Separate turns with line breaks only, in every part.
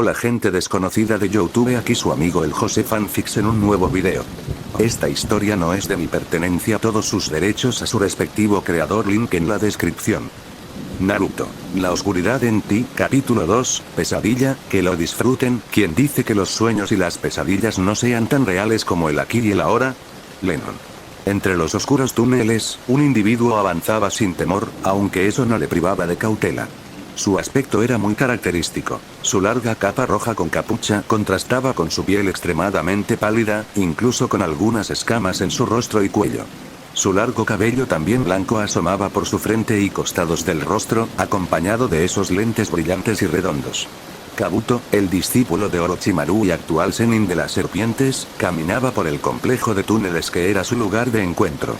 Hola gente desconocida de YouTube, aquí su amigo el José Fanfics en un nuevo video. Esta historia no es de mi pertenencia, todos sus derechos a su respectivo creador, link en la descripción. Naruto, la oscuridad en ti, capítulo 2, pesadilla, que lo disfruten. ¿Quién dice que los sueños y las pesadillas no sean tan reales como el aquí y el ahora? Lennon. Entre los oscuros túneles, un individuo avanzaba sin temor, aunque eso no le privaba de cautela. Su aspecto era muy característico. Su larga capa roja con capucha contrastaba con su piel extremadamente pálida, incluso con algunas escamas en su rostro y cuello. Su largo cabello también blanco asomaba por su frente y costados del rostro, acompañado de esos lentes brillantes y redondos. Kabuto, el discípulo de Orochimaru y actual Sennin de las serpientes, caminaba por el complejo de túneles que era su lugar de encuentro.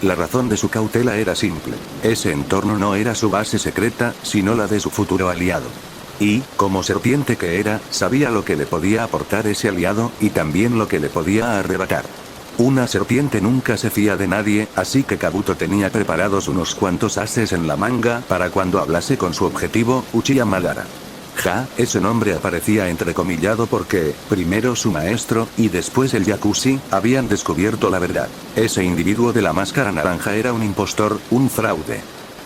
La razón de su cautela era simple. Ese entorno no era su base secreta, sino la de su futuro aliado. Y, como serpiente que era, sabía lo que le podía aportar ese aliado, y también lo que le podía arrebatar. Una serpiente nunca se fía de nadie, así que Kabuto tenía preparados unos cuantos ases en la manga para cuando hablase con su objetivo, Uchiha Madara. Ese nombre aparecía entrecomillado porque, primero su maestro, y después el Yakushi, habían descubierto la verdad. Ese individuo de la máscara naranja era un impostor, un fraude.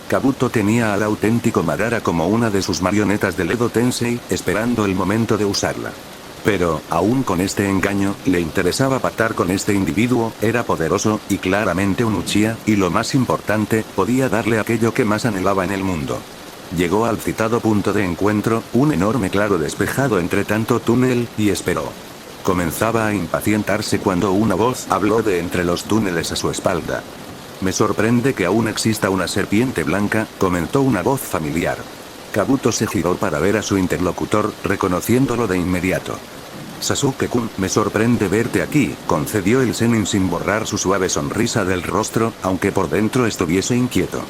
Kabuto tenía al auténtico Madara como una de sus marionetas del Edo Tensei, esperando el momento de usarla. Pero, aún con este engaño, le interesaba pactar con este individuo, era poderoso, y claramente un Uchiha, y lo más importante, podía darle aquello que más anhelaba en el mundo. Llegó al citado punto de encuentro, un enorme claro despejado entre tanto túnel, y esperó. Comenzaba a impacientarse cuando una voz habló de entre los túneles a su espalda. Me sorprende que aún exista una serpiente blanca, comentó una voz familiar. Kabuto se giró para ver a su interlocutor, reconociéndolo de inmediato. Sasuke-kun, me sorprende verte aquí, concedió el Sennin sin borrar su suave sonrisa del rostro, aunque por dentro estuviese inquieto.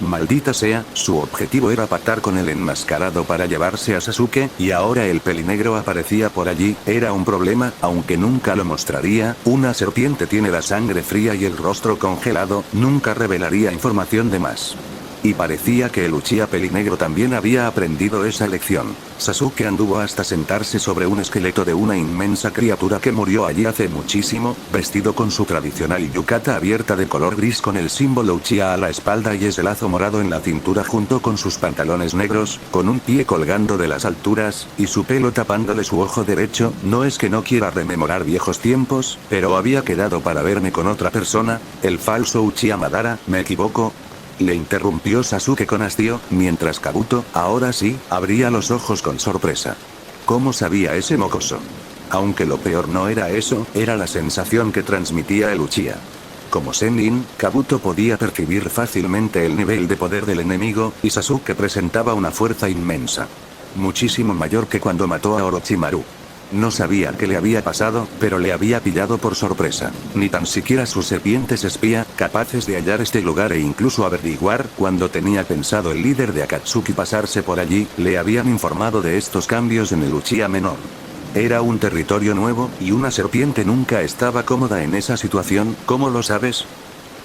Maldita sea, su objetivo era pactar con el enmascarado para llevarse a Sasuke, y ahora el pelinegro aparecía por allí, era un problema, aunque nunca lo mostraría. Una serpiente tiene la sangre fría y el rostro congelado, nunca revelaría información de más. Y parecía que el Uchiha pelinegro también había aprendido esa lección. Sasuke anduvo hasta sentarse sobre un esqueleto de una inmensa criatura que murió allí hace muchísimo, vestido con su tradicional yukata abierta de color gris con el símbolo Uchiha a la espalda y ese lazo morado en la cintura junto con sus pantalones negros, con un pie colgando de las alturas, y su pelo tapándole su ojo derecho. No es que no quiera rememorar viejos tiempos, pero había quedado para verme con otra persona, el falso Uchiha Madara, ¿me equivoco? Le interrumpió Sasuke con hastío, mientras Kabuto, ahora sí, abría los ojos con sorpresa. ¿Cómo sabía ese mocoso? Aunque lo peor no era eso, era la sensación que transmitía el Uchiha. Como Sennin, Kabuto podía percibir fácilmente el nivel de poder del enemigo, y Sasuke presentaba una fuerza inmensa. Muchísimo mayor que cuando mató a Orochimaru. No sabía qué le había pasado, pero le había pillado por sorpresa. Ni tan siquiera sus serpientes espía, capaces de hallar este lugar e incluso averiguar cuando tenía pensado el líder de Akatsuki pasarse por allí, le habían informado de estos cambios en el Uchiha menor. Era un territorio nuevo, y una serpiente nunca estaba cómoda en esa situación. ¿Cómo lo sabes?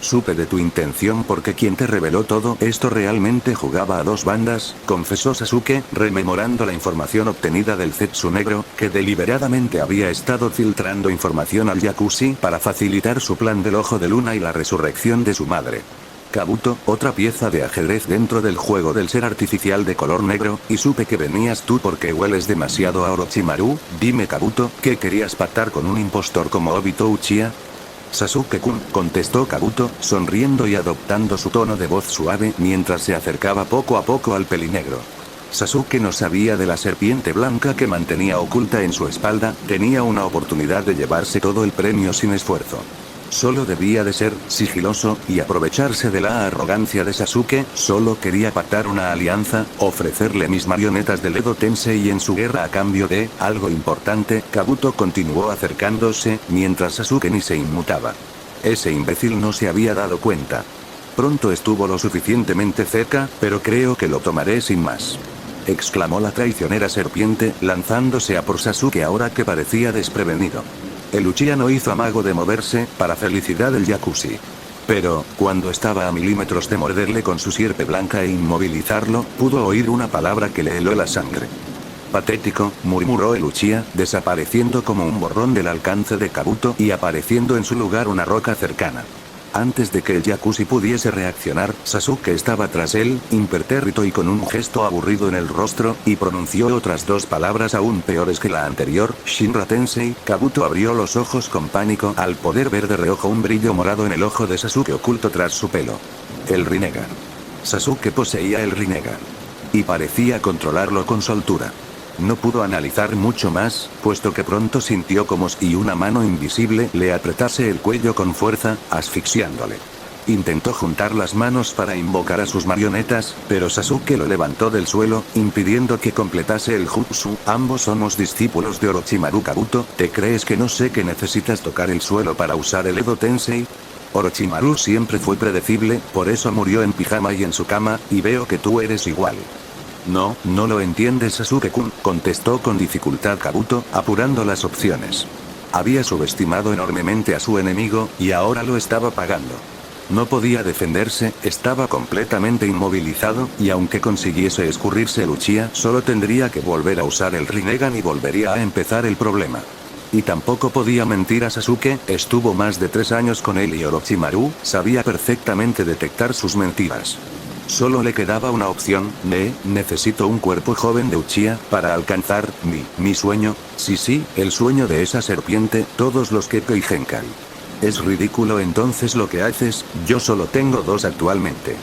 Supe de tu intención porque quien te reveló todo esto realmente jugaba a dos bandas, confesó Sasuke, rememorando la información obtenida del Zetsu negro, que deliberadamente había estado filtrando información al Yakushi para facilitar su plan del ojo de luna y la resurrección de su madre. Kabuto, otra pieza de ajedrez dentro del juego del ser artificial de color negro, y supe que venías tú porque hueles demasiado a Orochimaru. Dime Kabuto, ¿qué querías pactar con un impostor como Obito Uchiha? Sasuke-kun, contestó Kabuto, sonriendo y adoptando su tono de voz suave mientras se acercaba poco a poco al pelinegro. Sasuke no sabía de la serpiente blanca que mantenía oculta en su espalda, tenía una oportunidad de llevarse todo el premio sin esfuerzo. Solo debía de ser sigiloso, y aprovecharse de la arrogancia de Sasuke. Solo quería pactar una alianza, ofrecerle mis marionetas del Edo Tensei en su guerra a cambio de algo importante. Kabuto continuó acercándose, mientras Sasuke ni se inmutaba. Ese imbécil no se había dado cuenta. Pronto estuvo lo suficientemente cerca, pero creo que lo tomaré sin más. Exclamó la traicionera serpiente, lanzándose a por Sasuke ahora que parecía desprevenido. El Uchiha no hizo amago de moverse, para felicidad del Yakushi. Pero, cuando estaba a milímetros de morderle con su sierpe blanca e inmovilizarlo, pudo oír una palabra que le heló la sangre. Patético, murmuró el Uchiha, desapareciendo como un borrón del alcance de Kabuto y apareciendo en su lugar una roca cercana. Antes de que el Yakushi pudiese reaccionar, Sasuke estaba tras él, impertérrito y con un gesto aburrido en el rostro, y pronunció otras dos palabras aún peores que la anterior, Shinra Tensei. Kabuto abrió los ojos con pánico al poder ver de reojo un brillo morado en el ojo de Sasuke oculto tras su pelo. El Rinnegan. Sasuke poseía el Rinnegan. Y parecía controlarlo con soltura. No pudo analizar mucho más, puesto que pronto sintió como si una mano invisible le apretase el cuello con fuerza, asfixiándole. Intentó juntar las manos para invocar a sus marionetas, pero Sasuke lo levantó del suelo, impidiendo que completase el jutsu. Ambos somos discípulos de Orochimaru. Kabuto, ¿te crees que no sé que necesitas tocar el suelo para usar el Edo Tensei? Orochimaru siempre fue predecible, por eso murió en pijama y en su cama, y veo que tú eres igual. No, no lo entiendes, Sasuke-kun, contestó con dificultad Kabuto, apurando las opciones. Había subestimado enormemente a su enemigo, y ahora lo estaba pagando. No podía defenderse, estaba completamente inmovilizado, y aunque consiguiese escurrirse el Uchiha, solo tendría que volver a usar el Rinnegan y volvería a empezar el problema. Y tampoco podía mentir a Sasuke, estuvo más de 3 años con él y Orochimaru sabía perfectamente detectar sus mentiras. Solo le quedaba una opción, necesito un cuerpo joven de Uchiha, para alcanzar, mi sueño, sí, el sueño de esa serpiente, todos los Kekkei Genkai. Es ridículo entonces lo que haces, yo solo tengo 2 actualmente.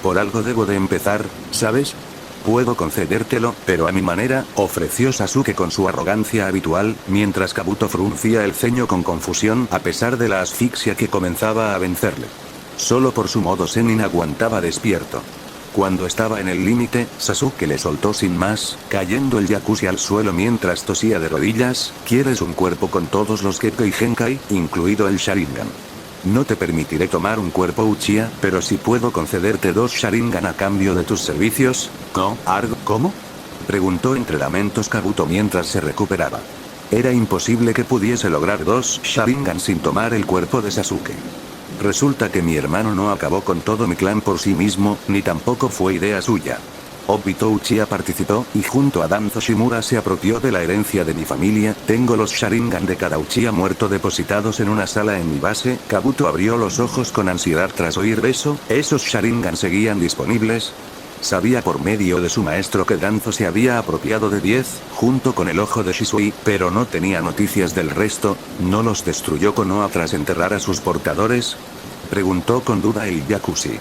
Por algo debo de empezar, ¿sabes? Puedo concedértelo, pero a mi manera, ofreció Sasuke con su arrogancia habitual, mientras Kabuto fruncía el ceño con confusión a pesar de la asfixia que comenzaba a vencerle. Solo por su modo Zenin aguantaba despierto. Cuando estaba en el límite, Sasuke le soltó sin más, cayendo el Yakushi al suelo mientras tosía de rodillas. ¿Quieres un cuerpo con todos los Kekkei Genkai, incluido el Sharingan? No te permitiré tomar un cuerpo Uchiha, pero sí puedo concederte 2 Sharingan a cambio de tus servicios. ¿No? ¿Cómo? Preguntó entre lamentos Kabuto mientras se recuperaba. Era imposible que pudiese lograr 2 Sharingan sin tomar el cuerpo de Sasuke. Resulta que mi hermano no acabó con todo mi clan por sí mismo, ni tampoco fue idea suya. Obito Uchiha participó, y junto a Danzo Shimura se apropió de la herencia de mi familia. Tengo los Sharingan de cada Uchiha muerto depositados en una sala en mi base. Kabuto abrió los ojos con ansiedad tras oír eso. ¿Esos Sharingan seguían disponibles? Sabía por medio de su maestro que Danzo se había apropiado de 10, junto con el ojo de Shisui, pero no tenía noticias del resto. ¿No los destruyó Konoha tras enterrar a sus portadores? Preguntó con duda el Yakushi.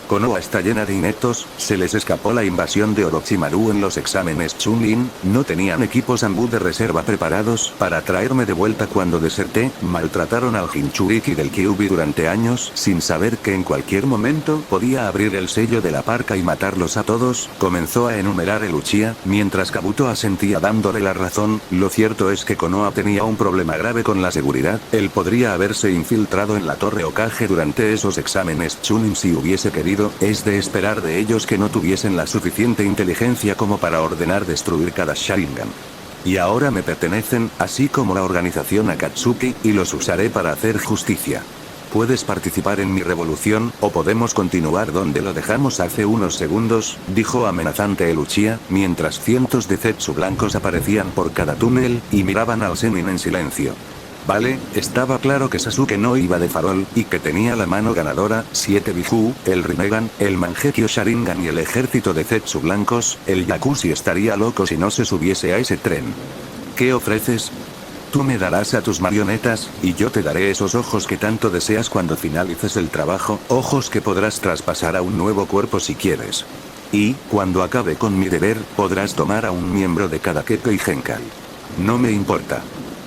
Konoha está llena de ineptos, se les escapó la invasión de Orochimaru en los exámenes Chunin, no tenían equipos Anbu de reserva preparados para traerme de vuelta cuando deserté, maltrataron al Jinchuriki del Kyuubi durante años sin saber que en cualquier momento podía abrir el sello de la parca y matarlos a todos. Comenzó a enumerar el Uchiha, mientras Kabuto asentía dándole la razón. Lo cierto es que Konoha tenía un problema grave con la seguridad, él podría haberse infiltrado en la Torre Hokage durante esos exámenes Chunin si hubiese querido. Es de esperar de ellos que no tuviesen la suficiente inteligencia como para ordenar destruir cada Sharingan. Y ahora me pertenecen, así como la organización Akatsuki, y los usaré para hacer justicia. Puedes participar en mi revolución, o podemos continuar donde lo dejamos hace unos segundos, dijo amenazante el Uchiha, mientras cientos de Zetsu blancos aparecían por cada túnel, y miraban al Zenin en silencio. Vale, estaba claro que Sasuke no iba de farol, y que tenía la mano ganadora, 7 Biju, el Rinnegan, el Mangekyo Sharingan y el ejército de Zetsu blancos. El Yakushi estaría loco si no se subiese a ese tren. ¿Qué ofreces? Tú me darás a tus marionetas, y yo te daré esos ojos que tanto deseas cuando finalices el trabajo, ojos que podrás traspasar a un nuevo cuerpo si quieres. Y, cuando acabe con mi deber, podrás tomar a un miembro de cada Kekkei Genkai. No me importa.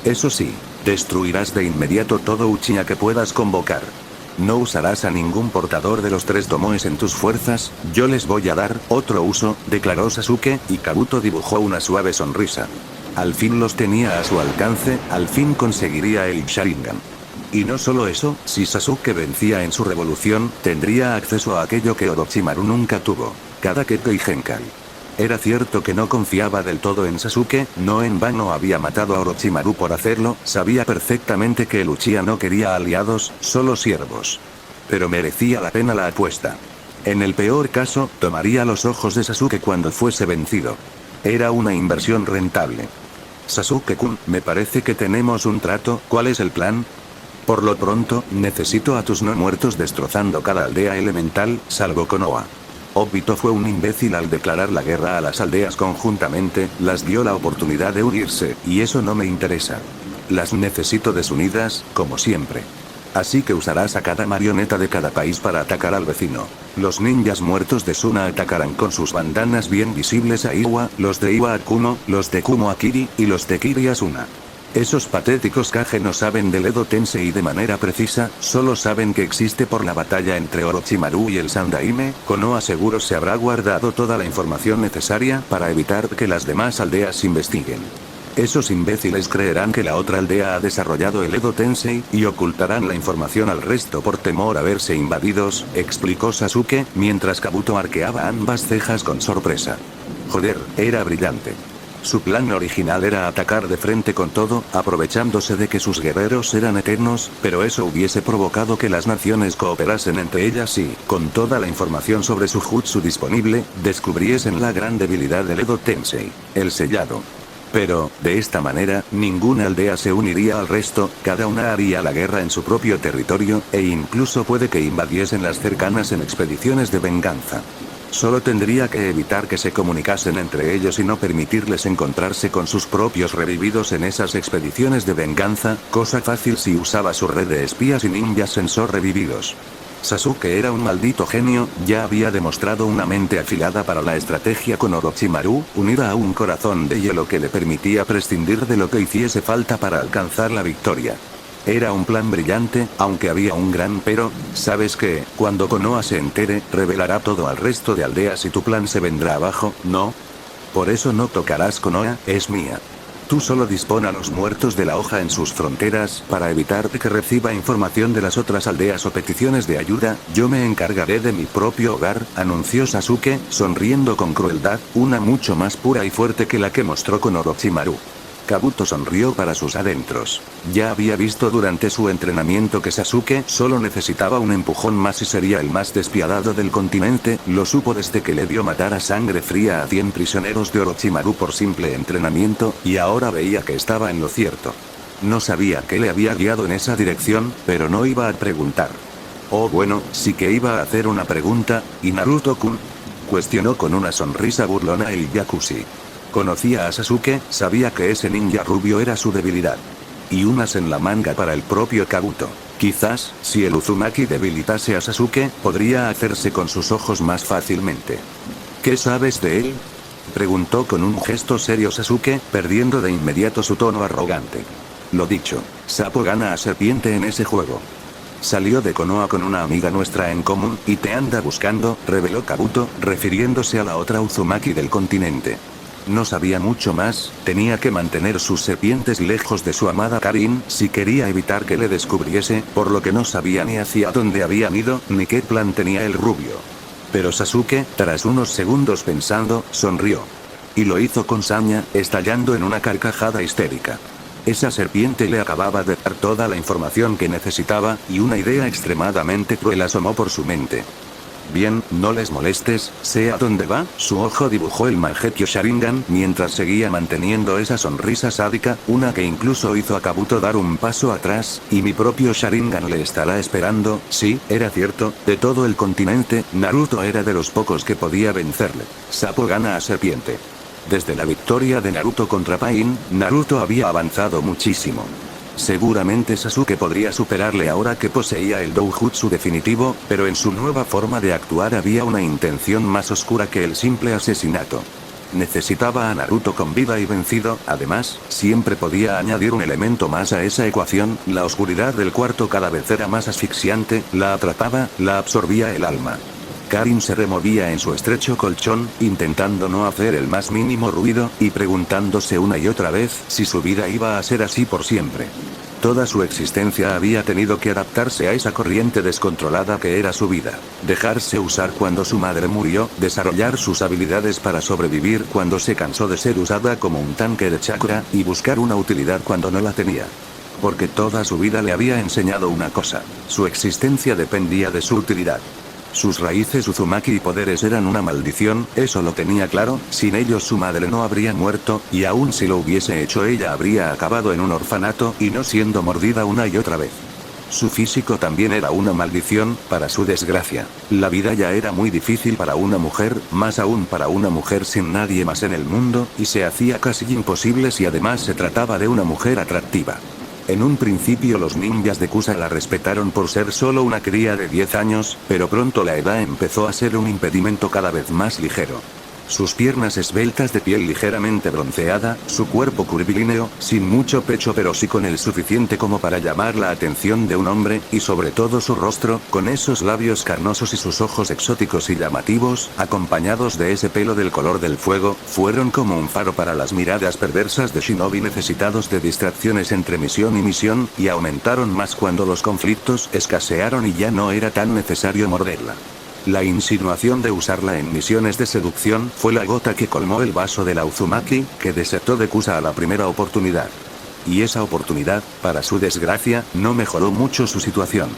Eso sí. Destruirás de inmediato todo Uchiha que puedas convocar. No usarás a ningún portador de los 3 Tomoes en tus fuerzas, yo les voy a dar otro uso, declaró Sasuke, y Kabuto dibujó una suave sonrisa. Al fin los tenía a su alcance, al fin conseguiría el Sharingan. Y no solo eso, si Sasuke vencía en su revolución, tendría acceso a aquello que Orochimaru nunca tuvo, cada Kekkei Genkai. Era cierto que no confiaba del todo en Sasuke, no en vano había matado a Orochimaru por hacerlo, sabía perfectamente que el Uchiha no quería aliados, solo siervos. Pero merecía la pena la apuesta. En el peor caso, tomaría los ojos de Sasuke cuando fuese vencido. Era una inversión rentable. Sasuke-kun, me parece que tenemos un trato, ¿cuál es el plan? Por lo pronto, necesito a tus no muertos destrozando cada aldea elemental, salvo Konoha. Obito fue un imbécil al declarar la guerra a las aldeas conjuntamente, las dio la oportunidad de unirse, y eso no me interesa. Las necesito desunidas, como siempre. Así que usarás a cada marioneta de cada país para atacar al vecino. Los ninjas muertos de Suna atacarán con sus bandanas bien visibles a Iwa, los de Iwa a Kumo, los de Kumo a Kiri, y los de Kiri a Suna. Esos patéticos Kage no saben del Edo Tensei de manera precisa, solo saben que existe por la batalla entre Orochimaru y el Sandaime. Konoha seguro se habrá guardado toda la información necesaria para evitar que las demás aldeas investiguen. Esos imbéciles creerán que la otra aldea ha desarrollado el Edo Tensei, y ocultarán la información al resto por temor a verse invadidos, explicó Sasuke, mientras Kabuto arqueaba ambas cejas con sorpresa. Joder, era brillante. Su plan original era atacar de frente con todo, aprovechándose de que sus guerreros eran eternos, pero eso hubiese provocado que las naciones cooperasen entre ellas y, con toda la información sobre su jutsu disponible, descubriesen la gran debilidad del Edo Tensei, el sellado. Pero, de esta manera, ninguna aldea se uniría al resto, cada una haría la guerra en su propio territorio, e incluso puede que invadiesen las cercanas en expediciones de venganza. Solo tendría que evitar que se comunicasen entre ellos y no permitirles encontrarse con sus propios revividos en esas expediciones de venganza, cosa fácil si usaba su red de espías y ninjas sensor revividos. Sasuke era un maldito genio, ya había demostrado una mente afilada para la estrategia con Orochimaru, unida a un corazón de hielo que le permitía prescindir de lo que hiciese falta para alcanzar la victoria. Era un plan brillante, aunque había un gran pero, ¿sabes qué? Cuando Konoha se entere, revelará todo al resto de aldeas y tu plan se vendrá abajo, ¿no? Por eso no tocarás Konoha, es mía. Tú solo dispón a los muertos de la hoja en sus fronteras, para evitar que reciba información de las otras aldeas o peticiones de ayuda, yo me encargaré de mi propio hogar, anunció Sasuke, sonriendo con crueldad, una mucho más pura y fuerte que la que mostró con Orochimaru. Kabuto sonrió para sus adentros. Ya había visto durante su entrenamiento que Sasuke solo necesitaba un empujón más y sería el más despiadado del continente, lo supo desde que le vio matar a sangre fría a 100 prisioneros de Orochimaru por simple entrenamiento, y ahora veía que estaba en lo cierto. No sabía qué le había guiado en esa dirección, pero no iba a preguntar. Oh bueno, sí que iba a hacer una pregunta, ¿y Naruto-kun? Cuestionó con una sonrisa burlona el Yakushi. Conocía a Sasuke, sabía que ese ninja rubio era su debilidad. Y unas en la manga para el propio Kabuto. Quizás, si el Uzumaki debilitase a Sasuke, podría hacerse con sus ojos más fácilmente. ¿Qué sabes de él? Preguntó con un gesto serio Sasuke, perdiendo de inmediato su tono arrogante. Lo dicho, Sapo gana a serpiente en ese juego. Salió de Konoha con una amiga nuestra en común, y te anda buscando, reveló Kabuto, refiriéndose a la otra Uzumaki del continente. No sabía mucho más, tenía que mantener sus serpientes lejos de su amada Karin si quería evitar que le descubriese, por lo que no sabía ni hacia dónde habían ido, ni qué plan tenía el rubio. Pero Sasuke, tras unos segundos pensando, sonrió. Y lo hizo con saña, estallando en una carcajada histérica. Esa serpiente le acababa de dar toda la información que necesitaba, y una idea extremadamente cruel asomó por su mente. Bien, no les molestes, sé a dónde va. Su ojo dibujó el Mangekyō Sharingan mientras seguía manteniendo esa sonrisa sádica, una que incluso hizo a Kabuto dar un paso atrás, y mi propio Sharingan le estará esperando. Sí, era cierto, de todo el continente, Naruto era de los pocos que podía vencerle. Sapo gana a serpiente. Desde la victoria de Naruto contra Pain, Naruto había avanzado muchísimo. Seguramente Sasuke podría superarle ahora que poseía el doujutsu definitivo, pero en su nueva forma de actuar había una intención más oscura que el simple asesinato. Necesitaba a Naruto con vida y vencido, además, siempre podía añadir un elemento más a esa ecuación, la oscuridad del cuarto cada vez era más asfixiante, la atrapaba, la absorbía el alma. Karin se removía en su estrecho colchón, intentando no hacer el más mínimo ruido, y preguntándose una y otra vez si su vida iba a ser así por siempre. Toda su existencia había tenido que adaptarse a esa corriente descontrolada que era su vida. Dejarse usar cuando su madre murió, desarrollar sus habilidades para sobrevivir cuando se cansó de ser usada como un tanque de chakra, y buscar una utilidad cuando no la tenía. Porque toda su vida le había enseñado una cosa: su existencia dependía de su utilidad. Sus raíces Uzumaki y poderes eran una maldición, eso lo tenía claro, sin ellos su madre no habría muerto, y aun si lo hubiese hecho ella habría acabado en un orfanato y no siendo mordida una y otra vez. Su físico también era una maldición, para su desgracia. La vida ya era muy difícil para una mujer, más aún para una mujer sin nadie más en el mundo, y se hacía casi imposible si además se trataba de una mujer atractiva. En un principio los ninjas de Kusa la respetaron por ser solo una cría de 10 años, pero pronto la edad empezó a ser un impedimento cada vez más ligero. Sus piernas esbeltas de piel ligeramente bronceada, su cuerpo curvilíneo, sin mucho pecho pero sí con el suficiente como para llamar la atención de un hombre, y sobre todo su rostro, con esos labios carnosos y sus ojos exóticos y llamativos, acompañados de ese pelo del color del fuego, fueron como un faro para las miradas perversas de shinobi necesitados de distracciones entre misión y misión, y aumentaron más cuando los conflictos escasearon y ya no era tan necesario morderla. La insinuación de usarla en misiones de seducción fue la gota que colmó el vaso de la Uzumaki, que desertó de Kusa a la primera oportunidad. Y esa oportunidad, para su desgracia, no mejoró mucho su situación.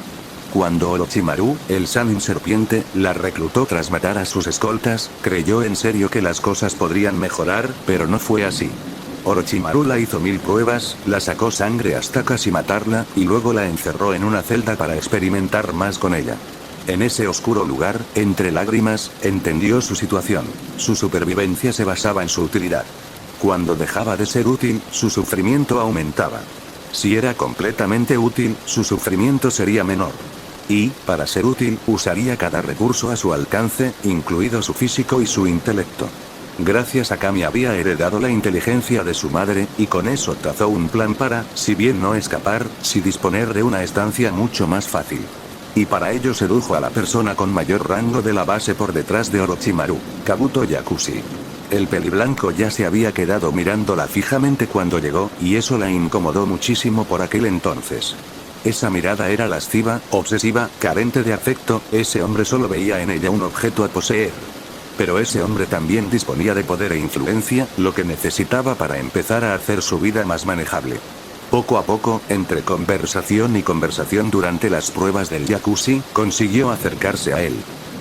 Cuando Orochimaru, el Sannin Serpiente, la reclutó tras matar a sus escoltas, creyó en serio que las cosas podrían mejorar, pero no fue así. Orochimaru la hizo 1000 pruebas, la sacó sangre hasta casi matarla, y luego la encerró en una celda para experimentar más con ella. En ese oscuro lugar, entre lágrimas, entendió su situación. Su supervivencia se basaba en su utilidad. Cuando dejaba de ser útil, su sufrimiento aumentaba. Si era completamente útil, su sufrimiento sería menor. Y, para ser útil, usaría cada recurso a su alcance, incluido su físico y su intelecto. Gracias a Kami había heredado la inteligencia de su madre, y con eso trazó un plan para, si bien no escapar, sí disponer de una estancia mucho más fácil. Y para ello sedujo a la persona con mayor rango de la base por detrás de Orochimaru, Kabuto Yakushi. El peliblanco ya se había quedado mirándola fijamente cuando llegó, y eso la incomodó muchísimo por aquel entonces. Esa mirada era lasciva, obsesiva, carente de afecto, ese hombre solo veía en ella un objeto a poseer. Pero ese hombre también disponía de poder e influencia, lo que necesitaba para empezar a hacer su vida más manejable. Poco a poco, entre conversación y conversación durante las pruebas del Yakushi, consiguió acercarse a él.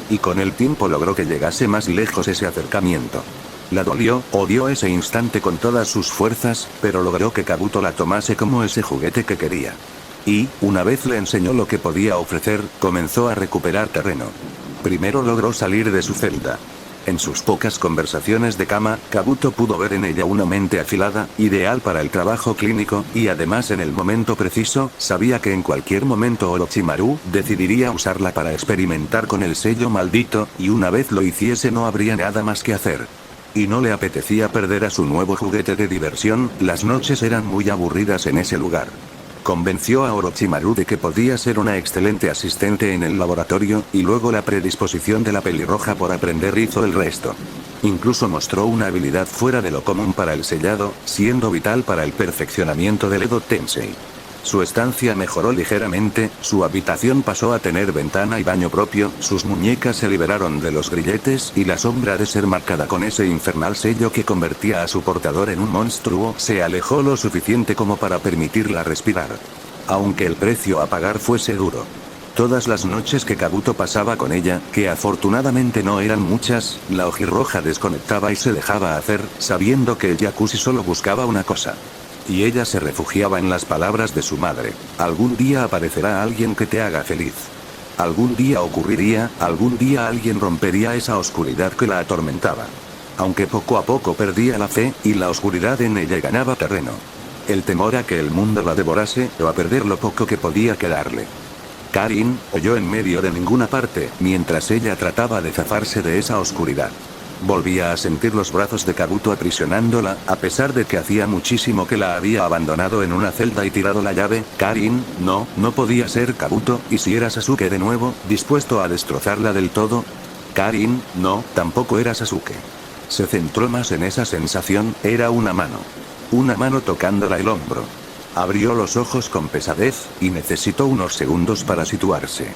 Y con el tiempo logró que llegase más lejos ese acercamiento. La dolió, odió ese instante con todas sus fuerzas, pero logró que Kabuto la tomase como ese juguete que quería. Y, una vez le enseñó lo que podía ofrecer, comenzó a recuperar terreno. Primero logró salir de su celda. En sus pocas conversaciones de cama, Kabuto pudo ver en ella una mente afilada, ideal para el trabajo clínico, y además en el momento preciso, sabía que en cualquier momento Orochimaru decidiría usarla para experimentar con el sello maldito, y una vez lo hiciese no habría nada más que hacer. Y no le apetecía perder a su nuevo juguete de diversión, las noches eran muy aburridas en ese lugar. Convenció a Orochimaru de que podía ser una excelente asistente en el laboratorio, y luego la predisposición de la pelirroja por aprender hizo el resto. Incluso mostró una habilidad fuera de lo común para el sellado, siendo vital para el perfeccionamiento del Edo Tensei. Su estancia mejoró ligeramente, su habitación pasó a tener ventana y baño propio, sus muñecas se liberaron de los grilletes y la sombra de ser marcada con ese infernal sello que convertía a su portador en un monstruo se alejó lo suficiente como para permitirla respirar. Aunque el precio a pagar fuese duro. Todas las noches que Kabuto pasaba con ella, que afortunadamente no eran muchas, la ojirroja desconectaba y se dejaba hacer, sabiendo que el Yakushi solo buscaba una cosa. Y ella se refugiaba en las palabras de su madre. Algún día aparecerá alguien que te haga feliz. Algún día ocurriría, algún día alguien rompería esa oscuridad que la atormentaba. Aunque poco a poco perdía la fe, y la oscuridad en ella ganaba terreno. El temor a que el mundo la devorase, o a perder lo poco que podía quedarle. Karin oyó en medio de ninguna parte, mientras ella trataba de zafarse de esa oscuridad. Volvía a sentir los brazos de Kabuto aprisionándola, a pesar de que hacía muchísimo que la había abandonado en una celda y tirado la llave. Karin, no podía ser Kabuto, y si era Sasuke de nuevo, dispuesto a destrozarla del todo. Karin, no, tampoco era Sasuke. Se centró más en esa sensación, era una mano. Una mano tocándola el hombro. Abrió los ojos con pesadez, y necesitó unos segundos para situarse.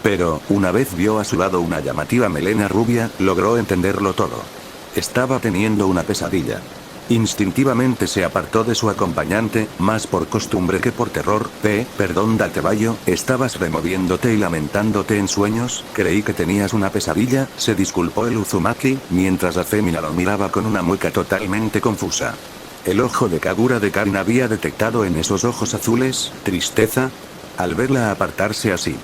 Pero, una vez vio a su lado una llamativa melena rubia, logró entenderlo todo. Estaba teniendo una pesadilla. Instintivamente se apartó de su acompañante, más por costumbre que por terror. Perdón Datebayo, ¿estabas removiéndote y lamentándote en sueños? Creí que tenías una pesadilla, se disculpó el Uzumaki, mientras la fémina lo miraba con una mueca totalmente confusa. El ojo de Kagura de Karin había detectado en esos ojos azules, tristeza, al verla apartarse así.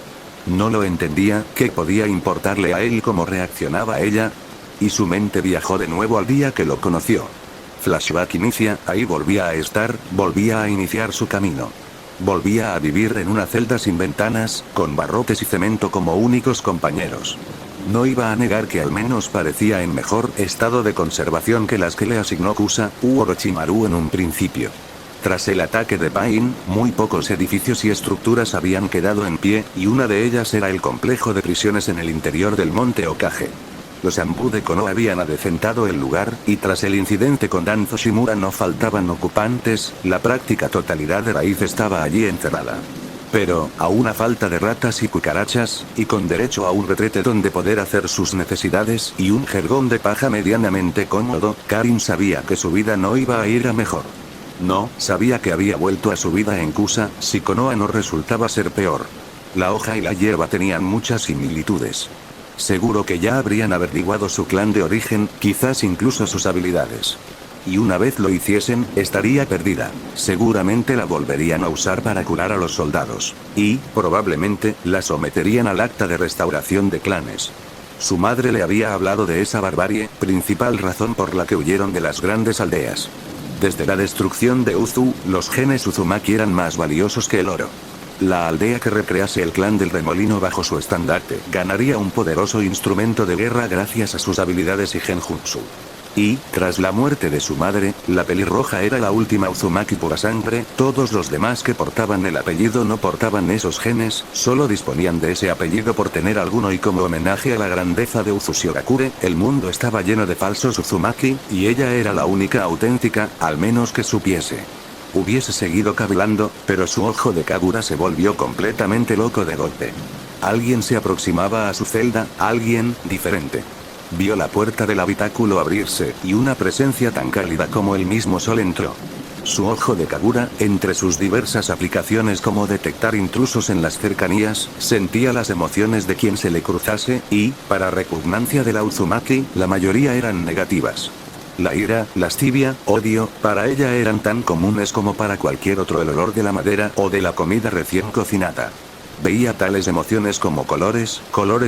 No lo entendía, ¿qué podía importarle a él cómo reaccionaba ella? Y su mente viajó de nuevo al día que lo conoció. Flashback inicia, ahí volvía a estar, volvía a iniciar su camino. Volvía a vivir en una celda sin ventanas, con barrotes y cemento como únicos compañeros. No iba a negar que al menos parecía en mejor estado de conservación que las que le asignó Kusa u Orochimaru en un principio. Tras el ataque de Pain, muy pocos edificios y estructuras habían quedado en pie, y una de ellas era el complejo de prisiones en el interior del monte Okage. Los Anbu de Konoha habían adecentado el lugar, y tras el incidente con Danzo Shimura no faltaban ocupantes, la práctica totalidad de Raíz estaba allí encerrada. Pero, a una falta de ratas y cucarachas, y con derecho a un retrete donde poder hacer sus necesidades y un jergón de paja medianamente cómodo, Karin sabía que su vida no iba a ir a mejor. No, sabía que había vuelto a su vida en Kusa, si Konoha no resultaba ser peor. La hoja y la hierba tenían muchas similitudes. Seguro que ya habrían averiguado su clan de origen, quizás incluso sus habilidades. Y una vez lo hiciesen, estaría perdida. Seguramente la volverían a usar para curar a los soldados. Y, probablemente, la someterían al acta de restauración de clanes. Su madre le había hablado de esa barbarie, principal razón por la que huyeron de las grandes aldeas. Desde la destrucción de Uzu, los genes Uzumaki eran más valiosos que el oro. La aldea que recrease el clan del remolino bajo su estandarte ganaría un poderoso instrumento de guerra gracias a sus habilidades y genjutsu. Y, tras la muerte de su madre, la pelirroja era la última Uzumaki pura sangre, todos los demás que portaban el apellido no portaban esos genes, solo disponían de ese apellido por tener alguno y como homenaje a la grandeza de Uzushiogakure, el mundo estaba lleno de falsos Uzumaki, y ella era la única auténtica, al menos que supiese. Hubiese seguido cavilando, pero su ojo de Kagura se volvió completamente loco de golpe. Alguien se aproximaba a su celda, alguien diferente. Vio la puerta del habitáculo abrirse, y una presencia tan cálida como el mismo sol entró. Su ojo de Kagura, entre sus diversas aplicaciones como detectar intrusos en las cercanías, sentía las emociones de quien se le cruzase, y, para repugnancia de la Uzumaki, la mayoría eran negativas. La ira, lascivia, odio, para ella eran tan comunes como para cualquier otro el olor de la madera o de la comida recién cocinada. Veía tales emociones como colores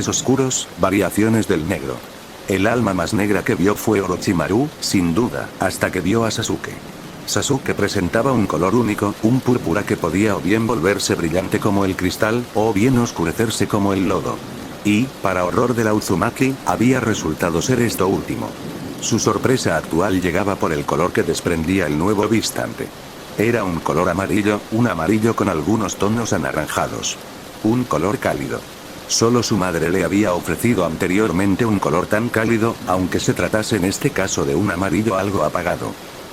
oscuros, variaciones del negro. El alma más negra que vio fue Orochimaru, sin duda, hasta que vio a Sasuke. Sasuke presentaba un color único, un púrpura que podía o bien volverse brillante como el cristal, o bien oscurecerse como el lodo. Y, para horror de la Uzumaki, había resultado ser esto último. Su sorpresa actual llegaba por el color que desprendía el nuevo vistante. Era un color amarillo, un amarillo con algunos tonos anaranjados. Un color cálido. Solo su madre le había ofrecido anteriormente un color tan cálido, aunque se tratase en este caso de un amarillo algo apagado.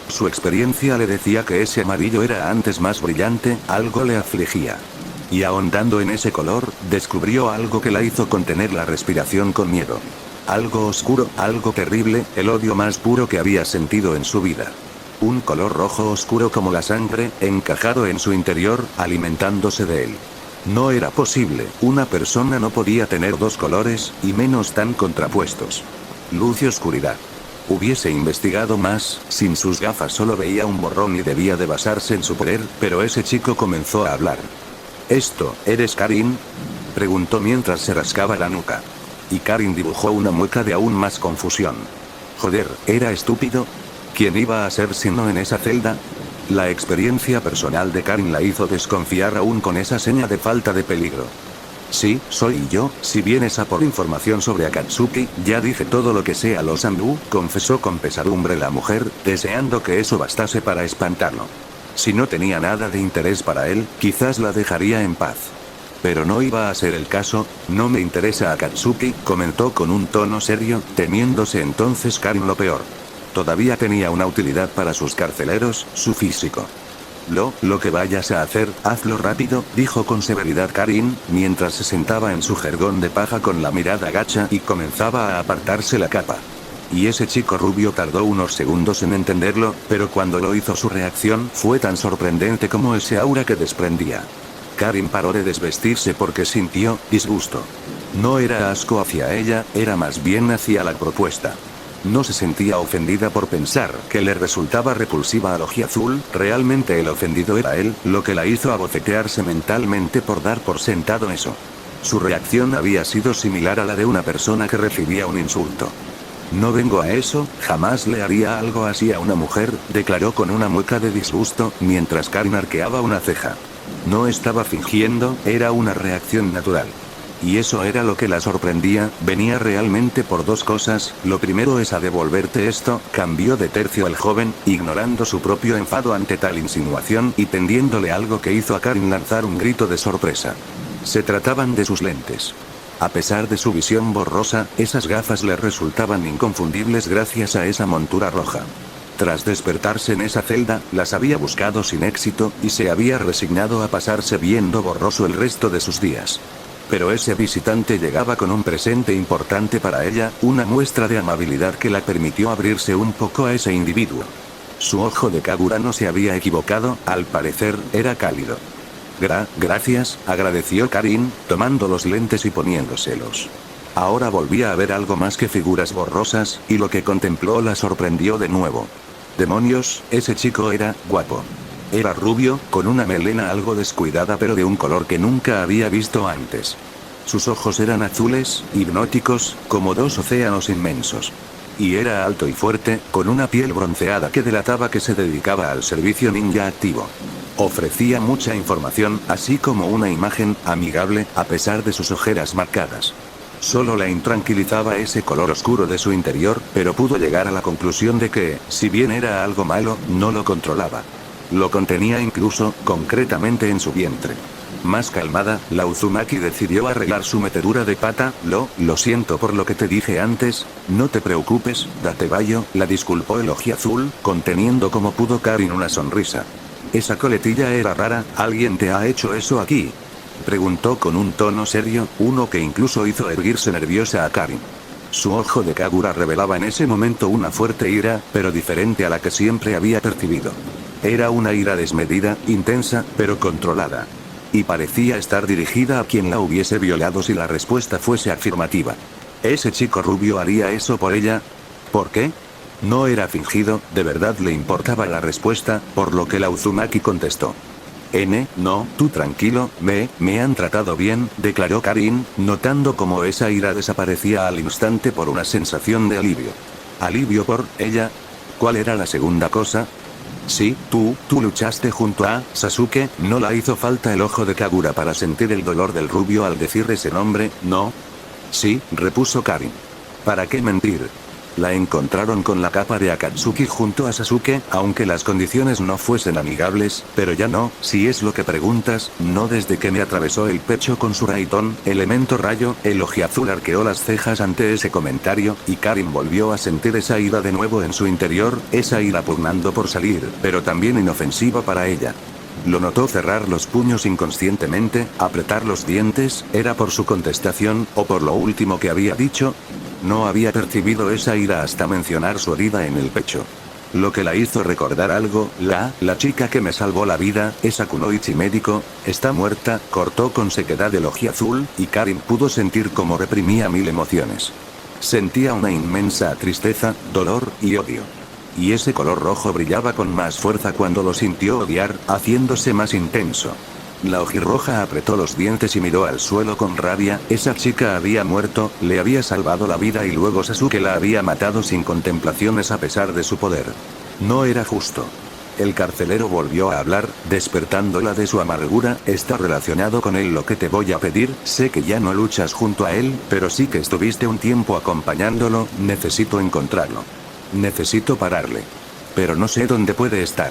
Su experiencia le decía que ese amarillo era antes más brillante, algo le afligía. Y ahondando en ese color, descubrió algo que la hizo contener la respiración con miedo. Algo oscuro, algo terrible, el odio más puro que había sentido en su vida. Un color rojo oscuro como la sangre, encajado en su interior, alimentándose de él. No era posible, una persona no podía tener dos colores, y menos tan contrapuestos. Luz y oscuridad. Hubiese investigado más, sin sus gafas solo veía un borrón y debía de basarse en su poder, pero ese chico comenzó a hablar. ¿Eres Karin? Preguntó mientras se rascaba la nuca. Y Karin dibujó una mueca de aún más confusión. Joder, ¿era estúpido? ¿Quién iba a ser sino en esa celda? La experiencia personal de Karin la hizo desconfiar aún con esa seña de falta de peligro. Sí, soy yo, si vienes a por información sobre Akatsuki, ya dije todo lo que sé a los Anbu, confesó con pesadumbre la mujer, deseando que eso bastase para espantarlo. Si no tenía nada de interés para él, quizás la dejaría en paz. Pero no iba a ser el caso, no me interesa Akatsuki, comentó con un tono serio, temiéndose entonces Karin lo peor. Todavía tenía una utilidad para sus carceleros, su físico. Lo que vayas a hacer, hazlo rápido, dijo con severidad Karin, mientras se sentaba en su jergón de paja con la mirada gacha y comenzaba a apartarse la capa. Y ese chico rubio tardó unos segundos en entenderlo, pero cuando lo hizo su reacción fue tan sorprendente como ese aura que desprendía. Karin paró de desvestirse porque sintió disgusto. No era asco hacia ella, era más bien hacia la propuesta. No se sentía ofendida por pensar que le resultaba repulsiva al ojiazul, realmente el ofendido era él, lo que la hizo abofetearse mentalmente por dar por sentado eso. Su reacción había sido similar a la de una persona que recibía un insulto. No vengo a eso, jamás le haría algo así a una mujer, declaró con una mueca de disgusto, mientras Karin arqueaba una ceja. No estaba fingiendo, era una reacción natural. Y eso era lo que la sorprendía, venía realmente por dos cosas, lo primero es a devolverte esto, cambió de tercio el joven, ignorando su propio enfado ante tal insinuación y tendiéndole algo que hizo a Karin lanzar un grito de sorpresa. Se trataban de sus lentes. A pesar de su visión borrosa, esas gafas le resultaban inconfundibles gracias a esa montura roja. Tras despertarse en esa celda, las había buscado sin éxito, y se había resignado a pasarse viendo borroso el resto de sus días. Pero ese visitante llegaba con un presente importante para ella, una muestra de amabilidad que la permitió abrirse un poco a ese individuo. Su ojo de Kagura no se había equivocado, al parecer, era cálido. Gracias, agradeció Karin, tomando los lentes y poniéndoselos. Ahora volvía a ver algo más que figuras borrosas, y lo que contempló la sorprendió de nuevo. Demonios, ese chico era guapo. Era rubio, con una melena algo descuidada pero de un color que nunca había visto antes. Sus ojos eran azules, hipnóticos, como dos océanos inmensos. Y era alto y fuerte, con una piel bronceada que delataba que se dedicaba al servicio ninja activo. Ofrecía mucha información, así como una imagen amigable, a pesar de sus ojeras marcadas. Solo la intranquilizaba ese color oscuro de su interior, pero pudo llegar a la conclusión de que, si bien era algo malo, no lo controlaba. Lo contenía incluso, concretamente en su vientre. Más calmada, la Uzumaki decidió arreglar su metedura de pata. Lo siento por lo que te dije antes, no te preocupes, Datebayo, la disculpó el ojiazul, conteniendo como pudo Karin una sonrisa. Esa coletilla era rara, ¿alguien te ha hecho eso aquí?, preguntó con un tono serio, uno que incluso hizo erguirse nerviosa a Karin. Su ojo de Kagura revelaba en ese momento una fuerte ira, pero diferente a la que siempre había percibido. Era una ira desmedida, intensa, pero controlada. Y parecía estar dirigida a quien la hubiese violado si la respuesta fuese afirmativa. ¿Ese chico rubio haría eso por ella? ¿Por qué? No era fingido, de verdad le importaba la respuesta, por lo que la Uzumaki contestó. No, tú tranquilo, me han tratado bien, declaró Karin, notando cómo esa ira desaparecía al instante por una sensación de alivio. ¿Alivio por ella? ¿Cuál era la segunda cosa? Sí, tú luchaste junto a Sasuke, no la hizo falta el ojo de Kagura para sentir el dolor del rubio al decir ese nombre, ¿no? Sí, repuso Karin. ¿Para qué mentir? La encontraron con la capa de Akatsuki junto a Sasuke, aunque las condiciones no fuesen amigables, pero ya no, si es lo que preguntas, no desde que me atravesó el pecho con su Raitón, elemento rayo. El ojiazul arqueó las cejas ante ese comentario, y Karin volvió a sentir esa ira de nuevo en su interior, esa ira pugnando por salir, pero también inofensiva para ella. Lo notó cerrar los puños inconscientemente, apretar los dientes. ¿Era por su contestación, o por lo último que había dicho? No había percibido esa ira hasta mencionar su herida en el pecho. Lo que la hizo recordar algo, la chica que me salvó la vida, esa kunoichi médico, está muerta, cortó con sequedad el ojiazul, y Karin pudo sentir cómo reprimía mil emociones. Sentía una inmensa tristeza, dolor y odio. Y ese color rojo brillaba con más fuerza cuando lo sintió odiar, haciéndose más intenso. La ojirroja apretó los dientes y miró al suelo con rabia. Esa chica había muerto, le había salvado la vida y luego Sasuke la había matado sin contemplaciones a pesar de su poder. No era justo. El carcelero volvió a hablar, despertándola de su amargura. Está relacionado con él lo que te voy a pedir. Sé que ya no luchas junto a él, pero sí que estuviste un tiempo acompañándolo. Necesito encontrarlo. Necesito pararle. Pero no sé dónde puede estar.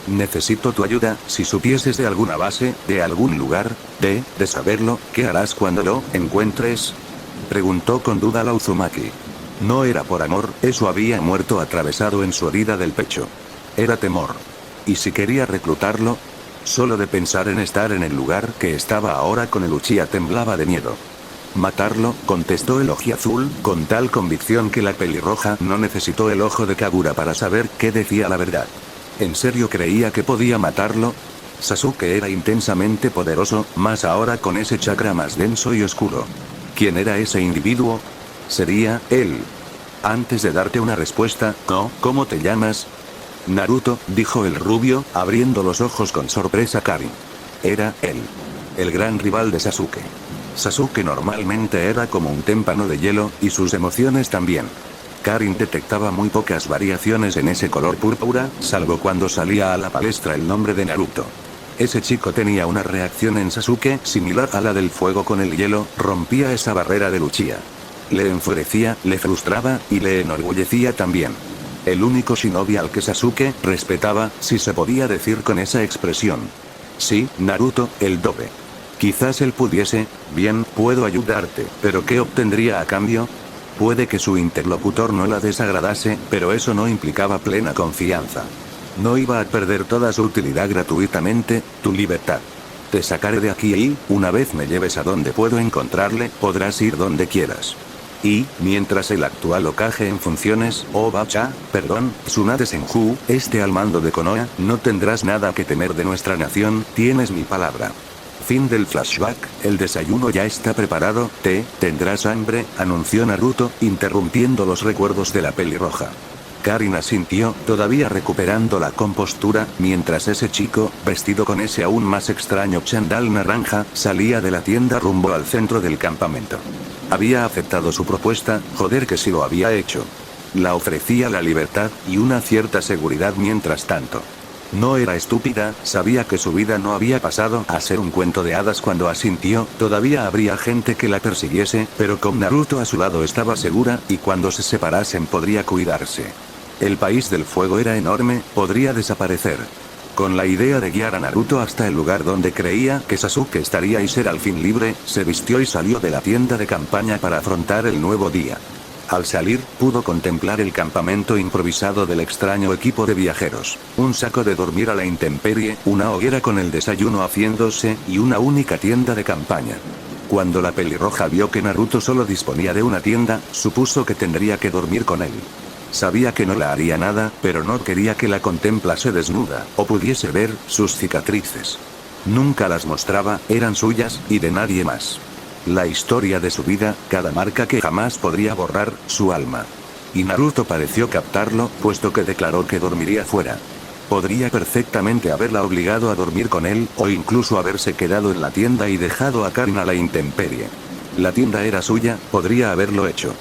Necesito tu ayuda. Si supieses de alguna base, de algún lugar, de saberlo, ¿qué harás cuando lo encuentres?, preguntó con duda la Uzumaki. No era por amor, eso había muerto atravesado en su herida del pecho. Era temor. ¿Y si quería reclutarlo? Solo de pensar en estar en el lugar que estaba ahora con el Uchiha temblaba de miedo. Matarlo, contestó el ojiazul, con tal convicción que la pelirroja no necesitó el ojo de Kagura para saber que decía la verdad. ¿En serio creía que podía matarlo? Sasuke era intensamente poderoso, más ahora con ese chakra más denso y oscuro. ¿Quién era ese individuo? Sería él. Antes de darte una respuesta, ¿no? ¿Cómo te llamas? Naruto, dijo el rubio, abriendo los ojos con sorpresa Karin. Era él. El gran rival de Sasuke. Sasuke normalmente era como un témpano de hielo, y sus emociones también. Karin detectaba muy pocas variaciones en ese color púrpura, salvo cuando salía a la palestra el nombre de Naruto. Ese chico tenía una reacción en Sasuke similar a la del fuego con el hielo, rompía esa barrera de Uchiha. Le enfurecía, le frustraba, y le enorgullecía también. El único shinobi al que Sasuke respetaba, si se podía decir con esa expresión. Sí, Naruto, el dobe. Quizás él pudiese, bien, puedo ayudarte, pero ¿qué obtendría a cambio? Puede que su interlocutor no la desagradase, pero eso no implicaba plena confianza. No iba a perder toda su utilidad gratuitamente, tu libertad. Te sacaré de aquí y, una vez me lleves a donde puedo encontrarle, podrás ir donde quieras. Y, mientras el actual Hokage en funciones, Tsunade Senju, esté al mando de Konoha, no tendrás nada que temer de nuestra nación, tienes mi palabra. Fin del flashback, el desayuno ya está preparado, ¿tendrás hambre?, anunció Naruto, interrumpiendo los recuerdos de la pelirroja. Karin asintió, todavía recuperando la compostura, mientras ese chico, vestido con ese aún más extraño chándal naranja, salía de la tienda rumbo al centro del campamento. Había aceptado su propuesta, joder que sí lo había hecho. La ofrecía la libertad, y una cierta seguridad mientras tanto. No era estúpida, sabía que su vida no había pasado a ser un cuento de hadas cuando asintió, todavía habría gente que la persiguiese, pero con Naruto a su lado estaba segura, y cuando se separasen podría cuidarse. El país del fuego era enorme, podría desaparecer. Con la idea de guiar a Naruto hasta el lugar donde creía que Sasuke estaría y ser al fin libre, se vistió y salió de la tienda de campaña para afrontar el nuevo día. Al salir, pudo contemplar el campamento improvisado del extraño equipo de viajeros. Un saco de dormir a la intemperie, una hoguera con el desayuno haciéndose, y una única tienda de campaña. Cuando la pelirroja vio que Naruto solo disponía de una tienda, supuso que tendría que dormir con él. Sabía que no la haría nada, pero no quería que la contemplase desnuda, o pudiese ver sus cicatrices. Nunca las mostraba, eran suyas, y de nadie más. La historia de su vida, cada marca que jamás podría borrar, su alma. Y Naruto pareció captarlo, puesto que declaró que dormiría fuera. Podría perfectamente haberla obligado a dormir con él, o incluso haberse quedado en la tienda y dejado a Karin a la intemperie. La tienda era suya, podría haberlo hecho.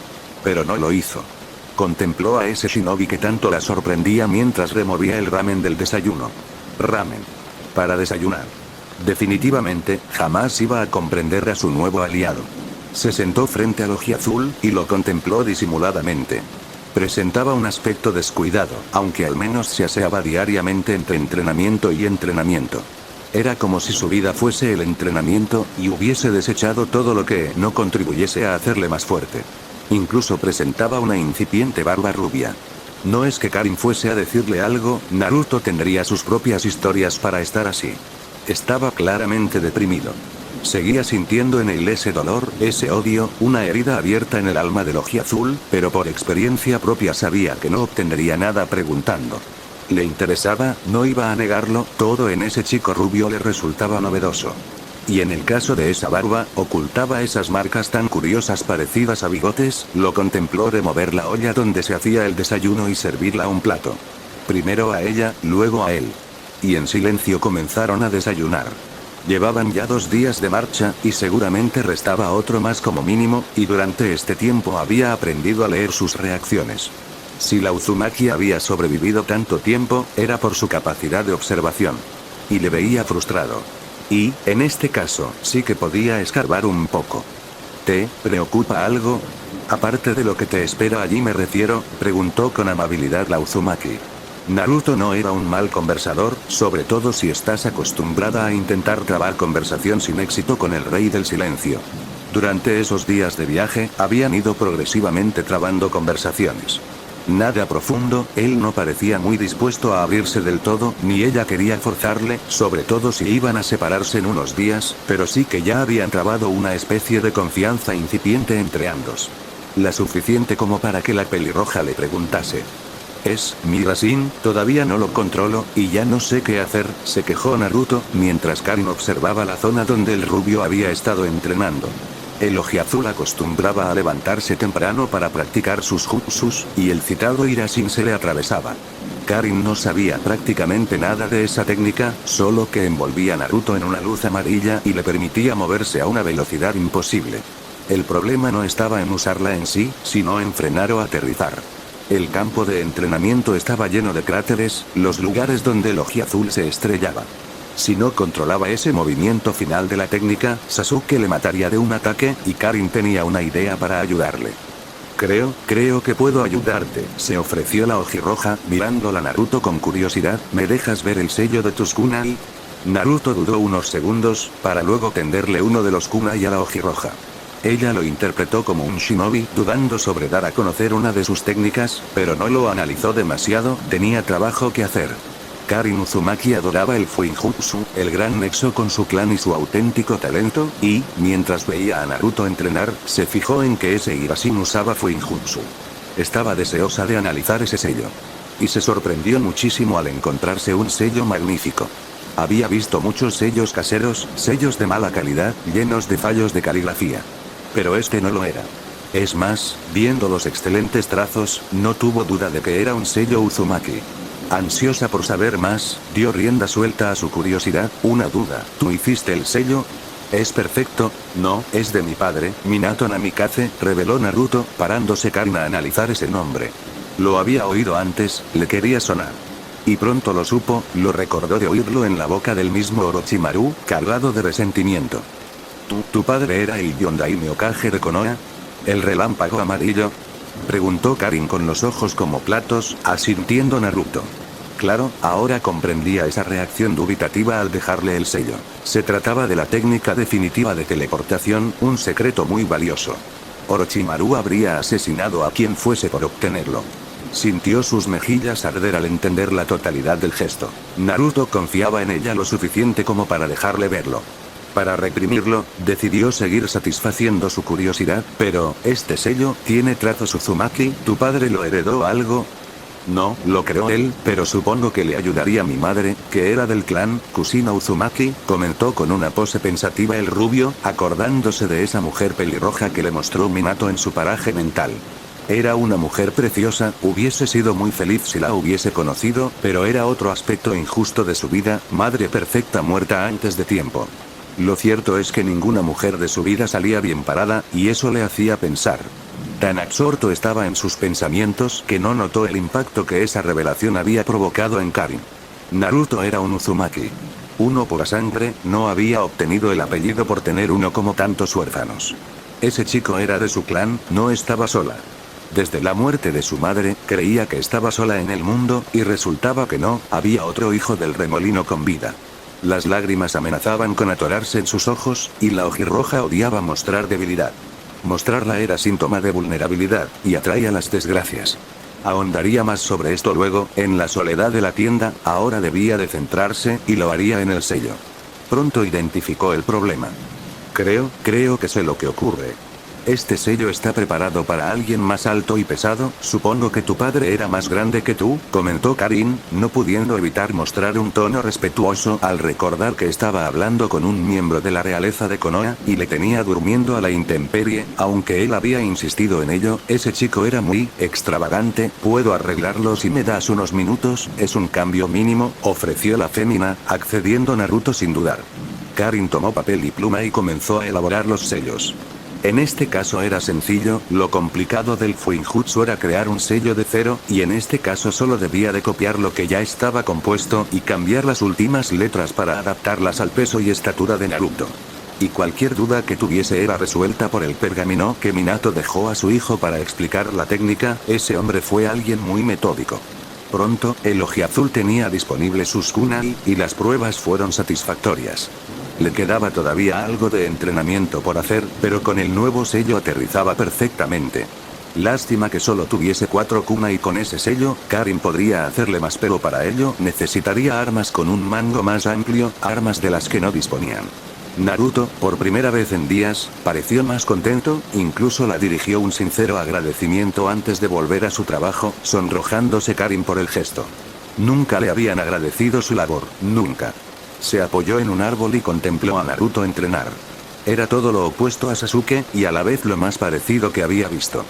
Pero no lo hizo. Contempló a ese shinobi que tanto la sorprendía mientras removía el ramen del desayuno. Ramen. Para desayunar. Definitivamente, jamás iba a comprender a su nuevo aliado. Se sentó frente al ojiazul, y lo contempló disimuladamente. Presentaba un aspecto descuidado, aunque al menos se aseaba diariamente entre entrenamiento y entrenamiento. Era como si su vida fuese el entrenamiento, y hubiese desechado todo lo que no contribuyese a hacerle más fuerte. Incluso presentaba una incipiente barba rubia. No es que Karin fuese a decirle algo, Naruto tendría sus propias historias para estar así. Estaba claramente deprimido. Seguía sintiendo en él ese dolor, ese odio, una herida abierta en el alma del ojiazul, pero por experiencia propia sabía que no obtendría nada preguntando. Le interesaba, no iba a negarlo, todo en ese chico rubio le resultaba novedoso. Y en el caso de esa barba, ocultaba esas marcas tan curiosas parecidas a bigotes, lo contempló remover la olla donde se hacía el desayuno y servirla a un plato. Primero a ella, luego a él. Y en silencio comenzaron a desayunar. Llevaban ya 2 días de marcha, y seguramente restaba otro más como mínimo, y durante este tiempo había aprendido a leer sus reacciones. Si la Uzumaki había sobrevivido tanto tiempo, era por su capacidad de observación. Y le veía frustrado. Y, en este caso, sí que podía escarbar un poco. ¿Te preocupa algo? Aparte de lo que te espera allí me refiero, preguntó con amabilidad la Uzumaki. Naruto no era un mal conversador, sobre todo si estás acostumbrada a intentar trabar conversación sin éxito con el rey del silencio. Durante esos días de viaje, habían ido progresivamente trabando conversaciones. Nada profundo, él no parecía muy dispuesto a abrirse del todo, ni ella quería forzarle, sobre todo si iban a separarse en unos días, pero sí que ya habían trabado una especie de confianza incipiente entre ambos. La suficiente como para que la pelirroja le preguntase. Mira Sin, todavía no lo controlo, y ya no sé qué hacer, se quejó Naruto, mientras Karin observaba la zona donde el rubio había estado entrenando. El ojiazul acostumbraba a levantarse temprano para practicar sus jutsus, y el citado Irasin se le atravesaba. Karin no sabía prácticamente nada de esa técnica, solo que envolvía a Naruto en una luz amarilla y le permitía moverse a una velocidad imposible. El problema no estaba en usarla en sí, sino en frenar o aterrizar. El campo de entrenamiento estaba lleno de cráteres, los lugares donde el ojiazul se estrellaba. Si no controlaba ese movimiento final de la técnica, Sasuke le mataría de un ataque, y Karin tenía una idea para ayudarle. Creo que puedo ayudarte, se ofreció la ojirroja, mirándola a Naruto con curiosidad. ¿Me dejas ver el sello de tus kunai? Naruto dudó unos segundos, para luego tenderle uno de los kunai a la ojirroja. Ella lo interpretó como un shinobi, dudando sobre dar a conocer una de sus técnicas, pero no lo analizó demasiado, tenía trabajo que hacer. Karin Uzumaki adoraba el Fuinjutsu, el gran nexo con su clan y su auténtico talento, y, mientras veía a Naruto entrenar, se fijó en que ese Irasin usaba Fuinjutsu. Estaba deseosa de analizar ese sello. Y se sorprendió muchísimo al encontrarse un sello magnífico. Había visto muchos sellos caseros, sellos de mala calidad, llenos de fallos de caligrafía. Pero este no lo era. Es más, viendo los excelentes trazos, no tuvo duda de que era un sello Uzumaki. Ansiosa por saber más, dio rienda suelta a su curiosidad. Una duda, ¿tú hiciste el sello? Es perfecto, no, es de mi padre, Minato Namikaze, reveló Naruto, parándose Karin a analizar ese nombre. Lo había oído antes, le quería sonar. Y pronto lo supo, lo recordó de oírlo en la boca del mismo Orochimaru, cargado de resentimiento. ¿Tu padre era el Yondaime Hokage de Konoha? ¿El relámpago amarillo? Preguntó Karin con los ojos como platos, asintiendo Naruto. Claro, ahora comprendía esa reacción dubitativa al dejarle el sello. Se trataba de la técnica definitiva de teleportación, un secreto muy valioso. Orochimaru habría asesinado a quien fuese por obtenerlo. Sintió sus mejillas arder al entender la totalidad del gesto. Naruto confiaba en ella lo suficiente como para dejarle verlo. Para reprimirlo, decidió seguir satisfaciendo su curiosidad. Pero, ¿este sello tiene trazos Uzumaki? ¿Tu padre lo heredó algo? No, lo creó él, pero supongo que le ayudaría a mi madre, que era del clan Kushina Uzumaki, comentó con una pose pensativa el rubio, acordándose de esa mujer pelirroja que le mostró Minato en su paraje mental. Era una mujer preciosa, hubiese sido muy feliz si la hubiese conocido, pero era otro aspecto injusto de su vida, madre perfecta muerta antes de tiempo. Lo cierto es que ninguna mujer de su vida salía bien parada, y eso le hacía pensar. Tan absorto estaba en sus pensamientos que no notó el impacto que esa revelación había provocado en Karin. Naruto era un Uzumaki. Uno pura sangre, no había obtenido el apellido por tener uno como tantos huérfanos. Ese chico era de su clan, no estaba sola. Desde la muerte de su madre, creía que estaba sola en el mundo, y resultaba que no, había otro hijo del remolino con vida. Las lágrimas amenazaban con atorarse en sus ojos, y la ojirroja odiaba mostrar debilidad. Mostrarla era síntoma de vulnerabilidad, y atraía las desgracias. Ahondaría más sobre esto luego, en la soledad de la tienda, ahora debía de centrarse, y lo haría en el sello. Pronto identificó el problema. Creo que sé lo que ocurre. Este sello está preparado para alguien más alto y pesado, supongo que tu padre era más grande que tú, comentó Karin, no pudiendo evitar mostrar un tono respetuoso al recordar que estaba hablando con un miembro de la realeza de Konoha, y le tenía durmiendo a la intemperie, aunque él había insistido en ello. Ese chico era muy extravagante, puedo arreglarlo si me das unos minutos, es un cambio mínimo, ofreció la fémina, accediendo Naruto sin dudar. Karin tomó papel y pluma y comenzó a elaborar los sellos. En este caso era sencillo, lo complicado del Fuinjutsu era crear un sello de cero, y en este caso solo debía de copiar lo que ya estaba compuesto y cambiar las últimas letras para adaptarlas al peso y estatura de Naruto. Y cualquier duda que tuviese era resuelta por el pergamino que Minato dejó a su hijo para explicar la técnica. Ese hombre fue alguien muy metódico. Pronto, el ojiazul tenía disponible sus kunai, y las pruebas fueron satisfactorias. Le quedaba todavía algo de entrenamiento por hacer, pero con el nuevo sello aterrizaba perfectamente. Lástima que solo tuviese 4 kunai y con ese sello, Karin podría hacerle más, pero para ello necesitaría armas con un mango más amplio, armas de las que no disponían. Naruto, por primera vez en días, pareció más contento, incluso la dirigió un sincero agradecimiento antes de volver a su trabajo, sonrojándose Karin por el gesto. Nunca le habían agradecido su labor, nunca. Se apoyó en un árbol y contempló a Naruto entrenar. Era todo lo opuesto a Sasuke, y a la vez lo más parecido que había visto.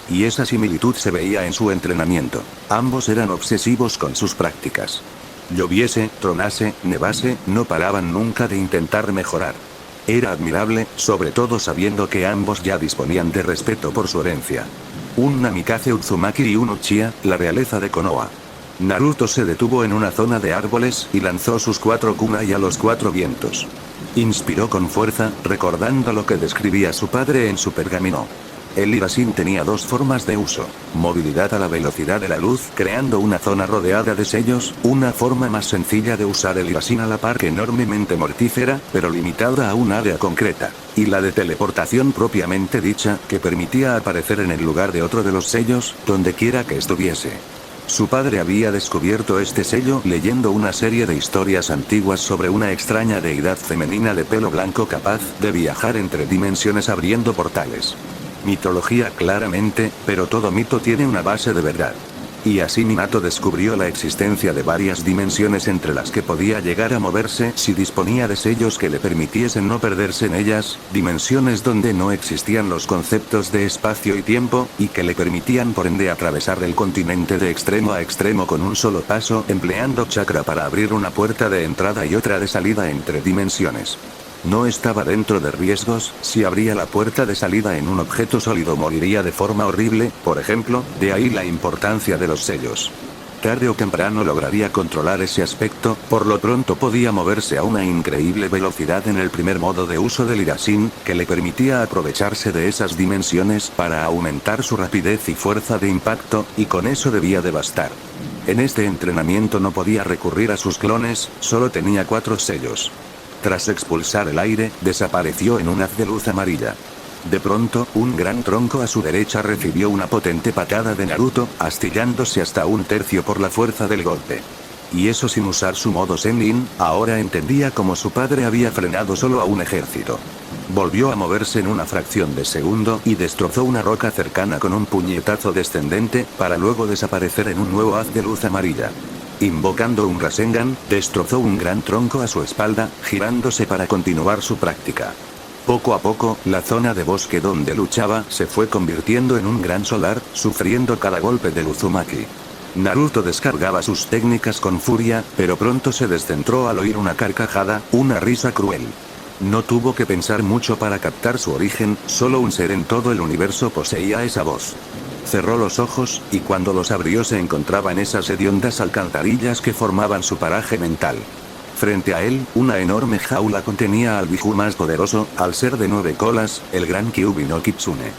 Y esa similitud se veía en su entrenamiento. Ambos eran obsesivos con sus prácticas. Lloviese, tronase, nevase, no paraban nunca de intentar mejorar. Era admirable, sobre todo sabiendo que ambos ya disponían de respeto por su herencia. Un Namikaze Uzumaki y un Uchiha, la realeza de Konoha. Naruto se detuvo en una zona de árboles y lanzó sus 4 kunai a los 4 vientos. Inspiró con fuerza, recordando lo que describía su padre en su pergamino. El Irasin tenía 2 formas de uso: movilidad a la velocidad de la luz, creando una zona rodeada de sellos, una forma más sencilla de usar el Irasin a la par que enormemente mortífera, pero limitada a un área concreta, y la de teleportación propiamente dicha, que permitía aparecer en el lugar de otro de los sellos, donde quiera que estuviese. Su padre había descubierto este sello leyendo una serie de historias antiguas sobre una extraña deidad femenina de pelo blanco capaz de viajar entre dimensiones abriendo portales. Mitología claramente, pero todo mito tiene una base de verdad. Y así Minato descubrió la existencia de varias dimensiones entre las que podía llegar a moverse si disponía de sellos que le permitiesen no perderse en ellas, dimensiones donde no existían los conceptos de espacio y tiempo, y que le permitían por ende atravesar el continente de extremo a extremo con un solo paso, empleando chakra para abrir una puerta de entrada y otra de salida entre dimensiones. No estaba dentro de riesgos, si abría la puerta de salida en un objeto sólido moriría de forma horrible, por ejemplo, de ahí la importancia de los sellos. Tarde o temprano lograría controlar ese aspecto, por lo pronto podía moverse a una increíble velocidad en el primer modo de uso del Irasin, que le permitía aprovecharse de esas dimensiones para aumentar su rapidez y fuerza de impacto, y con eso debía de bastar. En este entrenamiento no podía recurrir a sus clones, solo tenía 4 sellos. Tras expulsar el aire, desapareció en un haz de luz amarilla. De pronto, un gran tronco a su derecha recibió una potente patada de Naruto, astillándose hasta 1/3 por la fuerza del golpe. Y eso sin usar su modo Sennin, ahora entendía cómo su padre había frenado solo a un ejército. Volvió a moverse en una fracción de segundo y destrozó una roca cercana con un puñetazo descendente, para luego desaparecer en un nuevo haz de luz amarilla. Invocando un Rasengan, destrozó un gran tronco a su espalda, girándose para continuar su práctica. Poco a poco, la zona de bosque donde luchaba se fue convirtiendo en un gran solar, sufriendo cada golpe del Uzumaki. Naruto descargaba sus técnicas con furia, pero pronto se descentró al oír una carcajada, una risa cruel. No tuvo que pensar mucho para captar su origen, solo un ser en todo el universo poseía esa voz. Cerró los ojos, y cuando los abrió se encontraba en esas hediondas alcantarillas que formaban su paraje mental. Frente a él, una enorme jaula contenía al Biju más poderoso, al ser de 9 colas, el gran Kyuubi no Kitsune.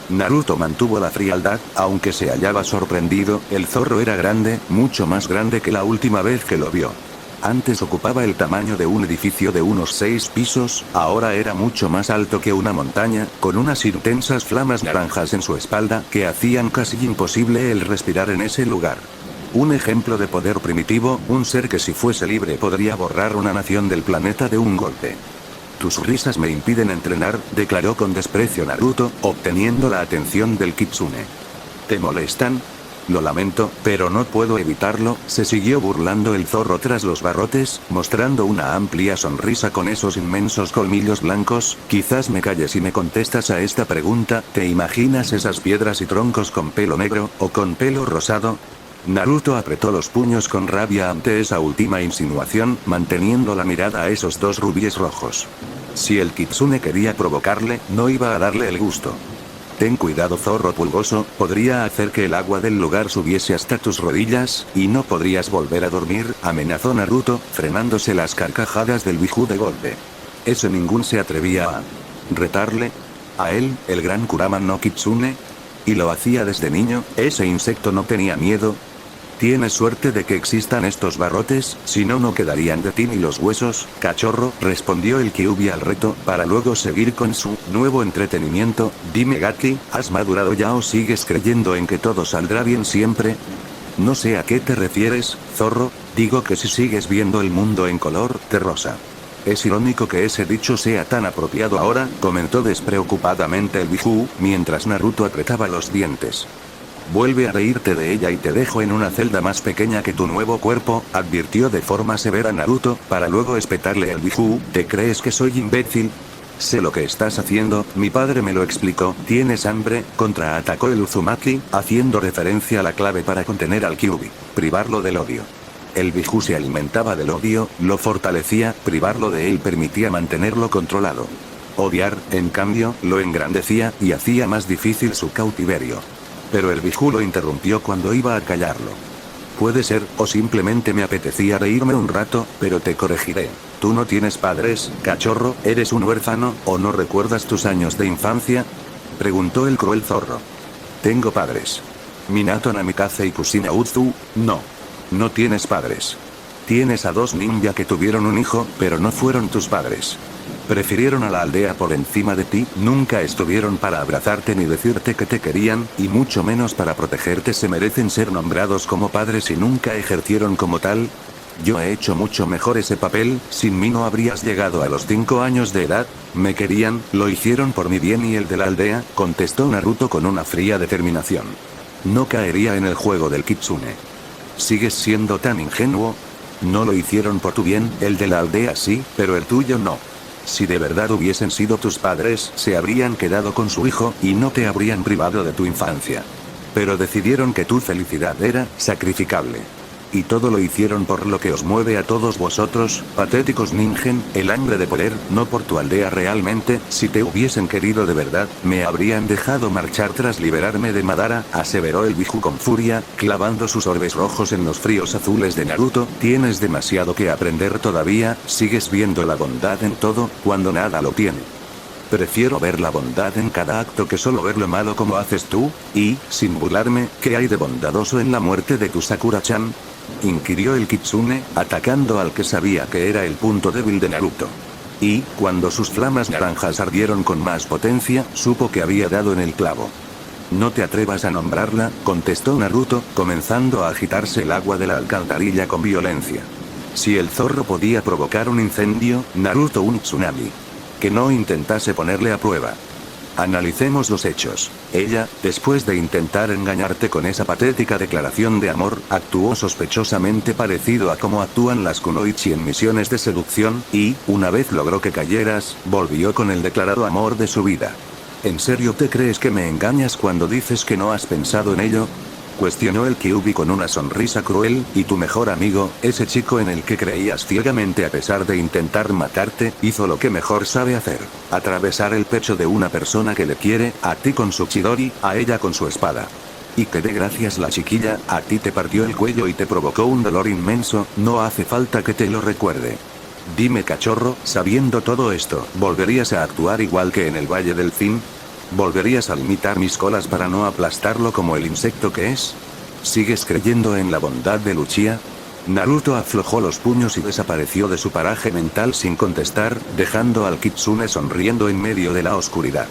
Naruto mantuvo la frialdad, aunque se hallaba sorprendido, el zorro era grande, mucho más grande que la última vez que lo vio. Antes ocupaba el tamaño de un edificio de unos 6 pisos, ahora era mucho más alto que una montaña, con unas intensas flamas naranjas en su espalda que hacían casi imposible el respirar en ese lugar. Un ejemplo de poder primitivo, un ser que si fuese libre podría borrar una nación del planeta de un golpe. Tus risas me impiden entrenar, declaró con desprecio Naruto, obteniendo la atención del Kitsune. ¿Te molestan? Lo lamento, pero no puedo evitarlo, se siguió burlando el zorro tras los barrotes, mostrando una amplia sonrisa con esos inmensos colmillos blancos. Quizás me calles y me contestas a esta pregunta, ¿te imaginas esas piedras y troncos con pelo negro, o con pelo rosado? Naruto apretó los puños con rabia ante esa última insinuación, manteniendo la mirada a esos 2 rubíes rojos. Si el Kitsune quería provocarle, no iba a darle el gusto. Ten cuidado, zorro pulgoso, podría hacer que el agua del lugar subiese hasta tus rodillas, y no podrías volver a dormir, amenazó Naruto, frenándose las carcajadas del Biju de golpe. Ese ningún se atrevía a retarle. A él, el gran Kurama no Kitsune. Y lo hacía desde niño, ese insecto no tenía miedo. Tienes suerte de que existan estos barrotes, si no quedarían de ti ni los huesos, cachorro, respondió el Kyuubi al reto, para luego seguir con su nuevo entretenimiento. Dime Gaki, ¿has madurado ya o sigues creyendo en que todo saldrá bien siempre? No sé a qué te refieres, zorro, digo que si sigues viendo el mundo en color de rosa. Es irónico que ese dicho sea tan apropiado ahora, comentó despreocupadamente el Biju, mientras Naruto apretaba los dientes. Vuelve a reírte de ella y te dejo en una celda más pequeña que tu nuevo cuerpo, advirtió de forma severa Naruto, para luego espetarle al Biju. ¿Te crees que soy imbécil? Sé lo que estás haciendo, mi padre me lo explicó. ¿Tienes hambre? Contraatacó el Uzumaki, haciendo referencia a la clave para contener al Kyuubi. Privarlo del odio. El Biju se alimentaba del odio, lo fortalecía, privarlo de él permitía mantenerlo controlado. Odiar, en cambio, lo engrandecía, y hacía más difícil su cautiverio. Pero el Biju lo interrumpió cuando iba a callarlo. Puede ser, o simplemente me apetecía reírme un rato, pero te corregiré. ¿Tú no tienes padres, cachorro? ¿Eres un huérfano, o no recuerdas tus años de infancia? Preguntó el cruel zorro. Tengo padres. Minato Namikaze y Kushina Uzu, no. No tienes padres. Tienes a 2 ninja que tuvieron un hijo, pero no fueron tus padres. Prefirieron a la aldea por encima de ti, nunca estuvieron para abrazarte ni decirte que te querían, y mucho menos para protegerte. Se merecen ser nombrados como padres y nunca ejercieron como tal. Yo he hecho mucho mejor ese papel, sin mí no habrías llegado a los 5 años de edad. Me querían, lo hicieron por mi bien y el de la aldea, contestó Naruto con una fría determinación. No caería en el juego del kitsune. ¿Sigues siendo tan ingenuo? No lo hicieron por tu bien, el de la aldea sí, pero el tuyo no. Si de verdad hubiesen sido tus padres, se habrían quedado con su hijo, y no te habrían privado de tu infancia. Pero decidieron que tu felicidad era sacrificable. Y todo lo hicieron por lo que os mueve a todos vosotros, patéticos ningen, el hambre de poder, no por tu aldea realmente. Si te hubiesen querido de verdad, me habrían dejado marchar tras liberarme de Madara, aseveró el Biju con furia, clavando sus orbes rojos en los fríos azules de Naruto. Tienes demasiado que aprender todavía, sigues viendo la bondad en todo, cuando nada lo tiene. Prefiero ver la bondad en cada acto que solo ver lo malo como haces tú, y, sin burlarme, ¿qué hay de bondadoso en la muerte de tu Sakura-chan? Inquirió el kitsune, atacando al que sabía que era el punto débil de Naruto. Y, cuando sus flamas naranjas ardieron con más potencia, supo que había dado en el clavo. No te atrevas a nombrarla, contestó Naruto, comenzando a agitarse el agua de la alcantarilla con violencia. Si el zorro podía provocar un incendio, Naruto un tsunami. Que no intentase ponerle a prueba. Analicemos los hechos. Ella, después de intentar engañarte con esa patética declaración de amor, actuó sospechosamente parecido a cómo actúan las kunoichi en misiones de seducción, y, una vez logró que cayeras, volvió con el declarado amor de su vida. ¿En serio te crees que me engañas cuando dices que no has pensado en ello? Cuestionó el Kyuubi con una sonrisa cruel. Y tu mejor amigo, ese chico en el que creías ciegamente a pesar de intentar matarte, hizo lo que mejor sabe hacer. Atravesar el pecho de una persona que le quiere, a ti con su chidori, a ella con su espada. Y que de gracias la chiquilla, a ti te partió el cuello y te provocó un dolor inmenso, no hace falta que te lo recuerde. Dime cachorro, sabiendo todo esto, ¿volverías a actuar igual que en el Valle del Fin? ¿Volverías a limitar mis colas para no aplastarlo como el insecto que es? ¿Sigues creyendo en la bondad de Uchiha? Naruto aflojó los puños y desapareció de su paraje mental sin contestar, dejando al kitsune sonriendo en medio de la oscuridad.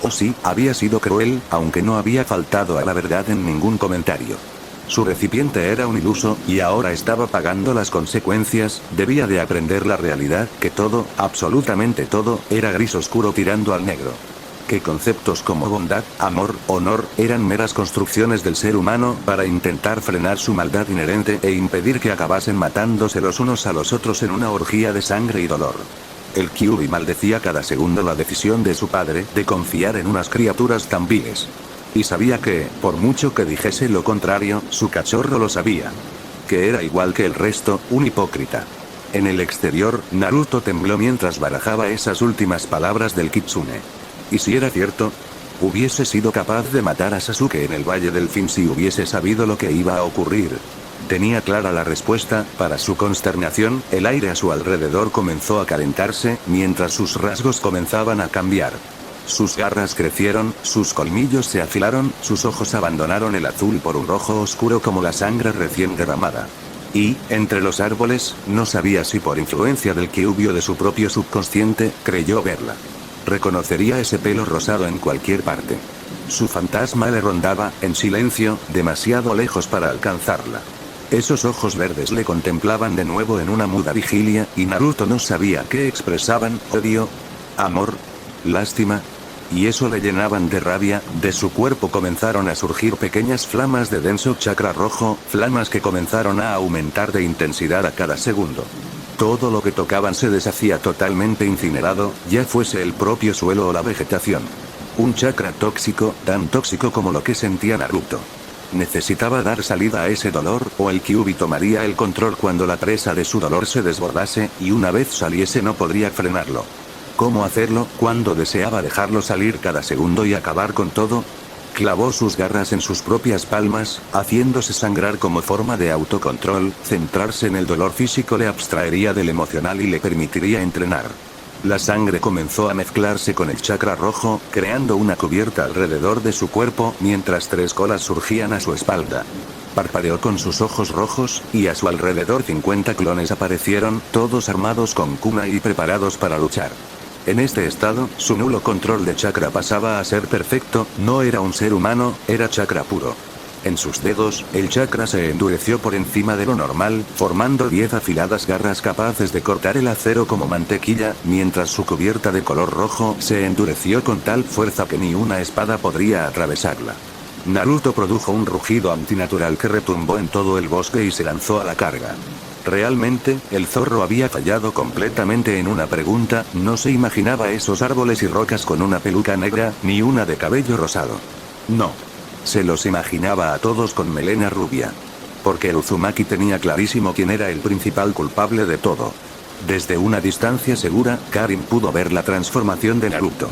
Oh sí, había sido cruel, aunque no había faltado a la verdad en ningún comentario. Su recipiente era un iluso, y ahora estaba pagando las consecuencias. Debía de aprender la realidad, que todo, absolutamente todo, era gris oscuro tirando al negro. Que conceptos como bondad, amor, honor, eran meras construcciones del ser humano para intentar frenar su maldad inherente e impedir que acabasen matándose los unos a los otros en una orgía de sangre y dolor. El Kyuubi maldecía cada segundo la decisión de su padre de confiar en unas criaturas tan viles. Y sabía que, por mucho que dijese lo contrario, su cachorro lo sabía. Que era igual que el resto, un hipócrita. En el exterior, Naruto tembló mientras barajaba esas últimas palabras del kitsune. ¿Y si era cierto? Hubiese sido capaz de matar a Sasuke en el Valle del Fin si hubiese sabido lo que iba a ocurrir. Tenía clara la respuesta. Para su consternación, el aire a su alrededor comenzó a calentarse, mientras sus rasgos comenzaban a cambiar. Sus garras crecieron, sus colmillos se afilaron, sus ojos abandonaron el azul por un rojo oscuro como la sangre recién derramada. Y, entre los árboles, no sabía si por influencia del Kyuubi o de su propio subconsciente, creyó verla. Reconocería ese pelo rosado en cualquier parte. Su fantasma le rondaba, en silencio, demasiado lejos para alcanzarla. Esos ojos verdes le contemplaban de nuevo en una muda vigilia, y Naruto no sabía qué expresaban: odio, amor, lástima. Y eso le llenaban de rabia. De su cuerpo comenzaron a surgir pequeñas flamas de denso chakra rojo, flamas que comenzaron a aumentar de intensidad a cada segundo. Todo lo que tocaban se deshacía totalmente incinerado, ya fuese el propio suelo o la vegetación. Un chakra tóxico, tan tóxico como lo que sentía Naruto. Necesitaba dar salida a ese dolor, o el Kyuubi tomaría el control cuando la presa de su dolor se desbordase, y una vez saliese no podría frenarlo. ¿Cómo hacerlo, cuando deseaba dejarlo salir cada segundo y acabar con todo? Clavó sus garras en sus propias palmas, haciéndose sangrar como forma de autocontrol. Centrarse en el dolor físico le abstraería del emocional y le permitiría entrenar. La sangre comenzó a mezclarse con el chakra rojo, creando una cubierta alrededor de su cuerpo, mientras 3 colas surgían a su espalda. Parpadeó con sus ojos rojos, y a su alrededor 50 clones aparecieron, todos armados con kunai y preparados para luchar. En este estado, su nulo control de chakra pasaba a ser perfecto. No era un ser humano, era chakra puro. En sus dedos, el chakra se endureció por encima de lo normal, formando 10 afiladas garras capaces de cortar el acero como mantequilla, mientras su cubierta de color rojo se endureció con tal fuerza que ni una espada podría atravesarla. Naruto produjo un rugido antinatural que retumbó en todo el bosque y se lanzó a la carga. Realmente, el zorro había fallado completamente en una pregunta: no se imaginaba esos árboles y rocas con una peluca negra, ni una de cabello rosado. No. Se los imaginaba a todos con melena rubia. Porque el Uzumaki tenía clarísimo quién era el principal culpable de todo. Desde una distancia segura, Karin pudo ver la transformación de Naruto.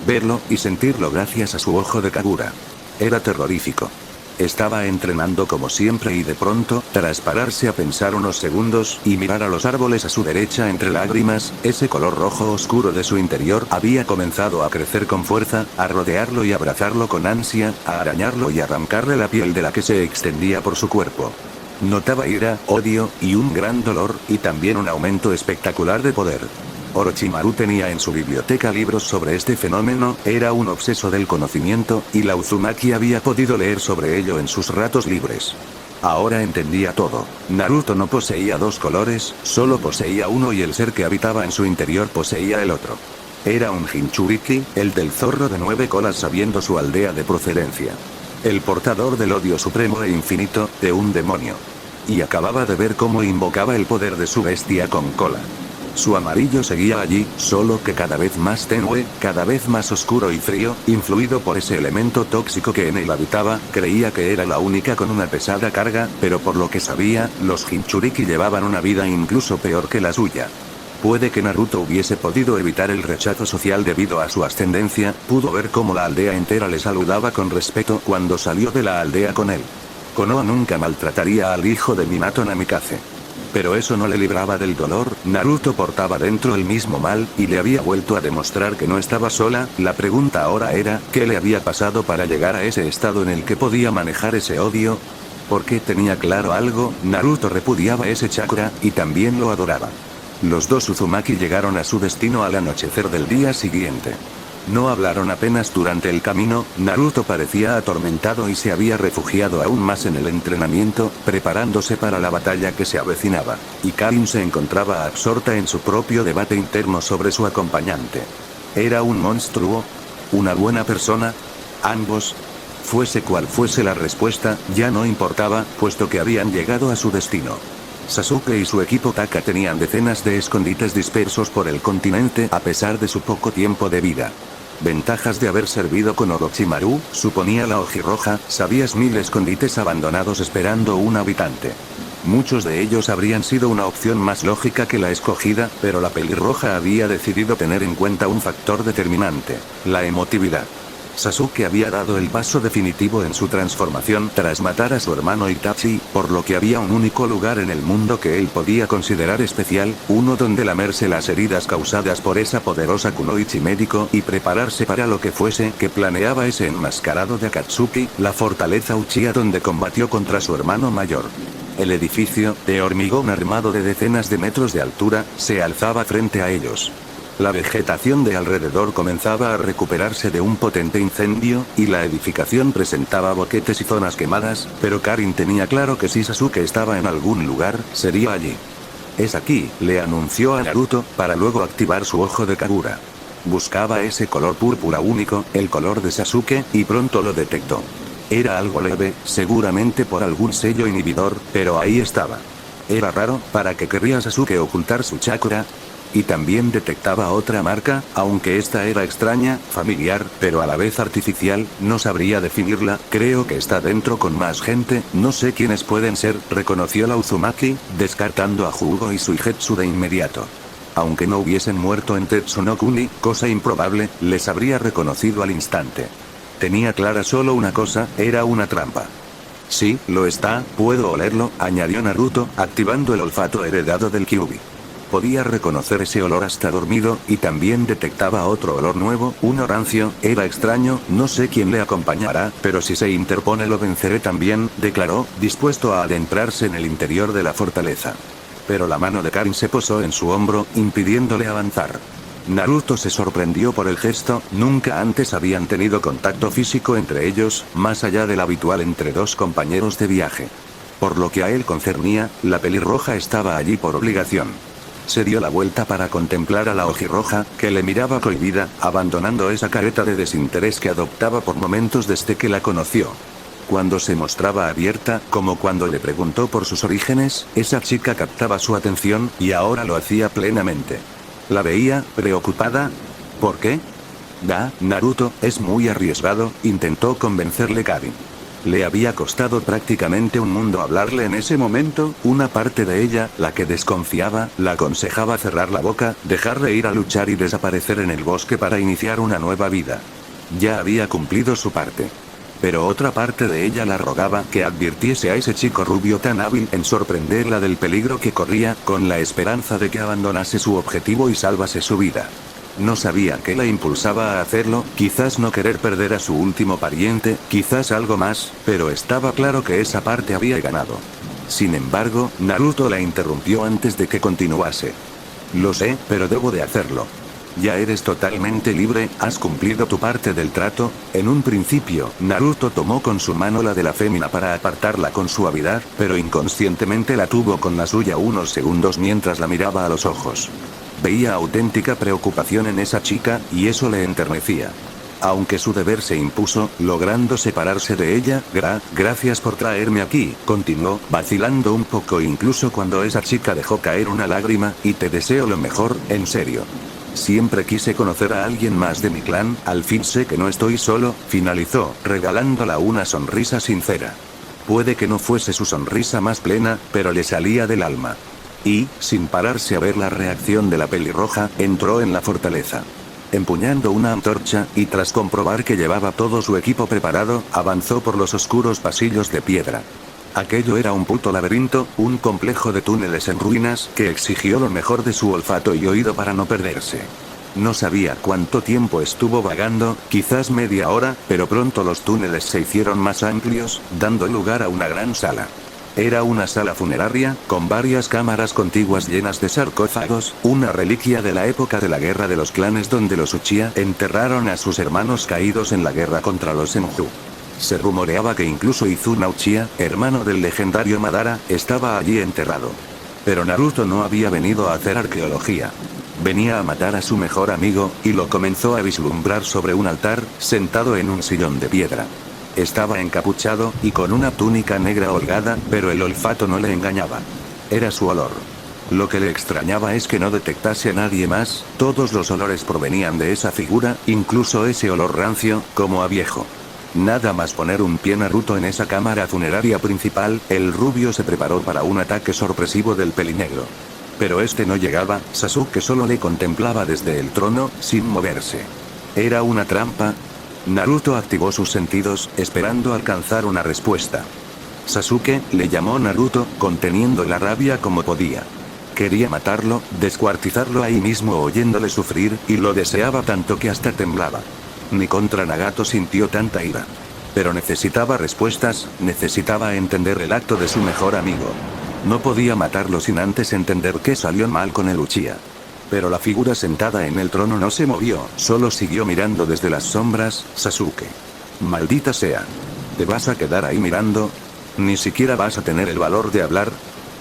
Verlo, y sentirlo gracias a su ojo de Kagura. Era terrorífico. Estaba entrenando como siempre y de pronto, tras pararse a pensar unos segundos, y mirar a los árboles a su derecha entre lágrimas, ese color rojo oscuro de su interior había comenzado a crecer con fuerza, a rodearlo y abrazarlo con ansia, a arañarlo y arrancarle la piel de la que se extendía por su cuerpo. Notaba ira, odio, y un gran dolor, y también un aumento espectacular de poder. Orochimaru tenía en su biblioteca libros sobre este fenómeno, era un obseso del conocimiento, y la Uzumaki había podido leer sobre ello en sus ratos libres. Ahora entendía todo. Naruto no poseía 2 colores, solo poseía uno y el ser que habitaba en su interior poseía el otro. Era un Jinchuriki, el del zorro de 9 colas sabiendo su aldea de procedencia. El portador del odio supremo e infinito, de un demonio. Y acababa de ver cómo invocaba el poder de su bestia con cola. Su amarillo seguía allí, solo que cada vez más tenue, cada vez más oscuro y frío, influido por ese elemento tóxico que en él habitaba. Creía que era la única con una pesada carga, pero por lo que sabía, los Jinchuriki llevaban una vida incluso peor que la suya. Puede que Naruto hubiese podido evitar el rechazo social debido a su ascendencia, pudo ver cómo la aldea entera le saludaba con respeto cuando salió de la aldea con él. Konoha nunca maltrataría al hijo de Minato Namikaze. Pero eso no le libraba del dolor. Naruto portaba dentro el mismo mal, y le había vuelto a demostrar que no estaba sola. La pregunta ahora era, ¿qué le había pasado para llegar a ese estado en el que podía manejar ese odio? Porque tenía claro algo: Naruto repudiaba ese chakra, y también lo adoraba. Los 2 Uzumaki llegaron a su destino al anochecer del día siguiente. No hablaron apenas durante el camino. Naruto parecía atormentado y se había refugiado aún más en el entrenamiento, preparándose para la batalla que se avecinaba. Y Karin se encontraba absorta en su propio debate interno sobre su acompañante. ¿Era un monstruo? ¿Una buena persona? Ambos. Fuese cual fuese la respuesta, ya no importaba, puesto que habían llegado a su destino. Sasuke y su equipo Taka tenían decenas de escondites dispersos por el continente a pesar de su poco tiempo de vida. Ventajas de haber servido con Orochimaru, suponía la Ojirroja: sabías 1000 escondites abandonados esperando un habitante. Muchos de ellos habrían sido una opción más lógica que la escogida, pero la pelirroja había decidido tener en cuenta un factor determinante: la emotividad. Sasuke había dado el paso definitivo en su transformación tras matar a su hermano Itachi, por lo que había un único lugar en el mundo que él podía considerar especial, uno donde lamerse las heridas causadas por esa poderosa kunoichi médico y prepararse para lo que fuese que planeaba ese enmascarado de Akatsuki, la fortaleza Uchiha donde combatió contra su hermano mayor. El edificio, de hormigón armado de decenas de metros de altura, se alzaba frente a ellos. La vegetación de alrededor comenzaba a recuperarse de un potente incendio, y la edificación presentaba boquetes y zonas quemadas, pero Karin tenía claro que si Sasuke estaba en algún lugar, sería allí. Es aquí, le anunció a Naruto, para luego activar su ojo de Kagura. Buscaba ese color púrpura único, el color de Sasuke, y pronto lo detectó. Era algo leve, seguramente por algún sello inhibidor, pero ahí estaba. Era raro, ¿para qué querría Sasuke ocultar su chakra? Y también detectaba otra marca, aunque esta era extraña, familiar, pero a la vez artificial, no sabría definirla, creo que está dentro con más gente, no sé quiénes pueden ser, reconoció la Uzumaki, descartando a Jugo y Suigetsu de inmediato. Aunque no hubiesen muerto en Tetsu no Kuni, cosa improbable, les habría reconocido al instante. Tenía clara solo una cosa, era una trampa. Sí, lo está, puedo olerlo, añadió Naruto, activando el olfato heredado del Kyuubi. Podía reconocer ese olor hasta dormido, y también detectaba otro olor nuevo, uno rancio, era extraño, no sé quién le acompañará, pero si se interpone lo venceré también, declaró, dispuesto a adentrarse en el interior de la fortaleza. Pero la mano de Karin se posó en su hombro, impidiéndole avanzar. Naruto se sorprendió por el gesto, nunca antes habían tenido contacto físico entre ellos, más allá del habitual entre dos compañeros de viaje. Por lo que a él concernía, la pelirroja estaba allí por obligación. Se dio la vuelta para contemplar a la ojirroja, que le miraba cohibida, abandonando esa careta de desinterés que adoptaba por momentos desde que la conoció. Cuando se mostraba abierta, como cuando le preguntó por sus orígenes, esa chica captaba su atención, y ahora lo hacía plenamente. La veía, preocupada. ¿Por qué? Naruto, es muy arriesgado, intentó convencerle Karin. Le había costado prácticamente un mundo hablarle en ese momento, una parte de ella, la que desconfiaba, la aconsejaba cerrar la boca, dejarle ir a luchar y desaparecer en el bosque para iniciar una nueva vida. Ya había cumplido su parte. Pero otra parte de ella la rogaba que advirtiese a ese chico rubio tan hábil en sorprenderla del peligro que corría, con la esperanza de que abandonase su objetivo y salvase su vida. No sabía qué la impulsaba a hacerlo, quizás no querer perder a su último pariente, quizás algo más, pero estaba claro que esa parte había ganado. Sin embargo, Naruto la interrumpió antes de que continuase. Lo sé, pero debo de hacerlo. Ya eres totalmente libre, has cumplido tu parte del trato. En un principio, Naruto tomó con su mano la de la fémina para apartarla con suavidad, pero inconscientemente la tuvo con la suya unos segundos mientras la miraba a los ojos. Veía auténtica preocupación en esa chica, y eso le enternecía. Aunque su deber se impuso, logrando separarse de ella, gracias por traerme aquí, continuó, vacilando un poco incluso cuando esa chica dejó caer una lágrima, y te deseo lo mejor, en serio. Siempre quise conocer a alguien más de mi clan, al fin sé que no estoy solo, finalizó, regalándola una sonrisa sincera. Puede que no fuese su sonrisa más plena, pero le salía del alma. Y, sin pararse a ver la reacción de la pelirroja, entró en la fortaleza. Empuñando una antorcha, y tras comprobar que llevaba todo su equipo preparado, avanzó por los oscuros pasillos de piedra. Aquello era un puto laberinto, un complejo de túneles en ruinas, que exigió lo mejor de su olfato y oído para no perderse. No sabía cuánto tiempo estuvo vagando, quizás media hora, pero pronto los túneles se hicieron más amplios, dando lugar a una gran sala. Era una sala funeraria, con varias cámaras contiguas llenas de sarcófagos, una reliquia de la época de la guerra de los clanes donde los Uchiha enterraron a sus hermanos caídos en la guerra contra los Senju. Se rumoreaba que incluso Izuna Uchiha, hermano del legendario Madara, estaba allí enterrado. Pero Naruto no había venido a hacer arqueología. Venía a matar a su mejor amigo, y lo comenzó a vislumbrar sobre un altar, sentado en un sillón de piedra. Estaba encapuchado, y con una túnica negra holgada, pero el olfato no le engañaba. Era su olor. Lo que le extrañaba es que no detectase a nadie más, todos los olores provenían de esa figura, incluso ese olor rancio, como a viejo. Nada más poner un pie Naruto en esa cámara funeraria principal, el rubio se preparó para un ataque sorpresivo del pelinegro. Pero este no llegaba, Sasuke solo le contemplaba desde el trono, sin moverse. ¿Era una trampa? Naruto activó sus sentidos, esperando alcanzar una respuesta. Sasuke le llamó Naruto, conteniendo la rabia como podía. Quería matarlo, descuartizarlo ahí mismo oyéndole sufrir, y lo deseaba tanto que hasta temblaba. Ni contra Nagato sintió tanta ira. Pero necesitaba respuestas, necesitaba entender el acto de su mejor amigo. No podía matarlo sin antes entender qué salió mal con el Uchiha. Pero la figura sentada en el trono no se movió, solo siguió mirando desde las sombras. Sasuke. Maldita sea. ¿Te vas a quedar ahí mirando? ¿Ni siquiera vas a tener el valor de hablar?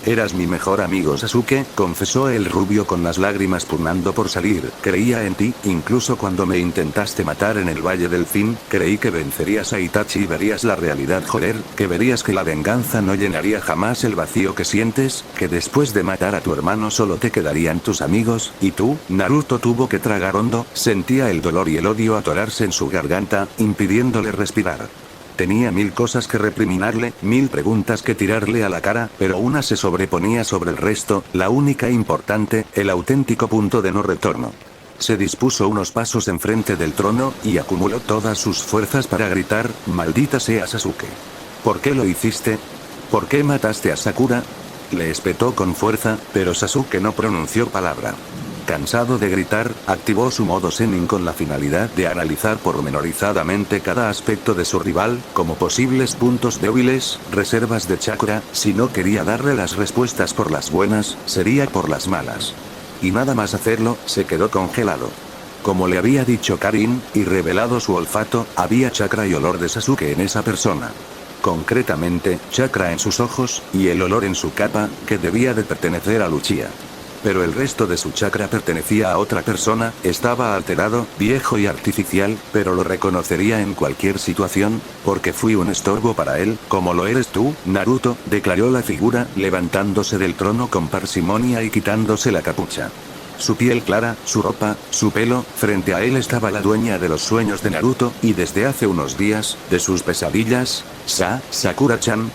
Eras mi mejor amigo Sasuke, confesó el rubio con las lágrimas pugnando por salir. Creía en ti, incluso cuando me intentaste matar en el Valle del Fin, creí que vencerías a Itachi y verías la realidad, joder, que verías que la venganza no llenaría jamás el vacío que sientes, que después de matar a tu hermano solo te quedarían tus amigos, y tú. Naruto tuvo que tragar hondo, sentía el dolor y el odio atorarse en su garganta, impidiéndole respirar. Tenía 1000 cosas que recriminarle, 1000 preguntas que tirarle a la cara, pero una se sobreponía sobre el resto, la única importante, el auténtico punto de no retorno. Se dispuso unos pasos enfrente del trono, y acumuló todas sus fuerzas para gritar, maldita sea Sasuke. ¿Por qué lo hiciste? ¿Por qué mataste a Sakura? Le espetó con fuerza, pero Sasuke no pronunció palabra. Cansado de gritar, activó su modo Zenin con la finalidad de analizar pormenorizadamente cada aspecto de su rival, como posibles puntos débiles, reservas de chakra. Si no quería darle las respuestas por las buenas, sería por las malas. Y nada más hacerlo, se quedó congelado. Como le había dicho Karin, y revelado su olfato, había chakra y olor de Sasuke en esa persona. Concretamente, chakra en sus ojos, y el olor en su capa, que debía de pertenecer a Uchiha. Pero el resto de su chakra pertenecía a otra persona, estaba alterado, viejo y artificial, pero lo reconocería en cualquier situación, porque fui un estorbo para él, como lo eres tú, Naruto, declaró la figura, levantándose del trono con parsimonia y quitándose la capucha. Su piel clara, su ropa, su pelo, frente a él estaba la dueña de los sueños de Naruto, y desde hace unos días, de sus pesadillas, Sakura-chan.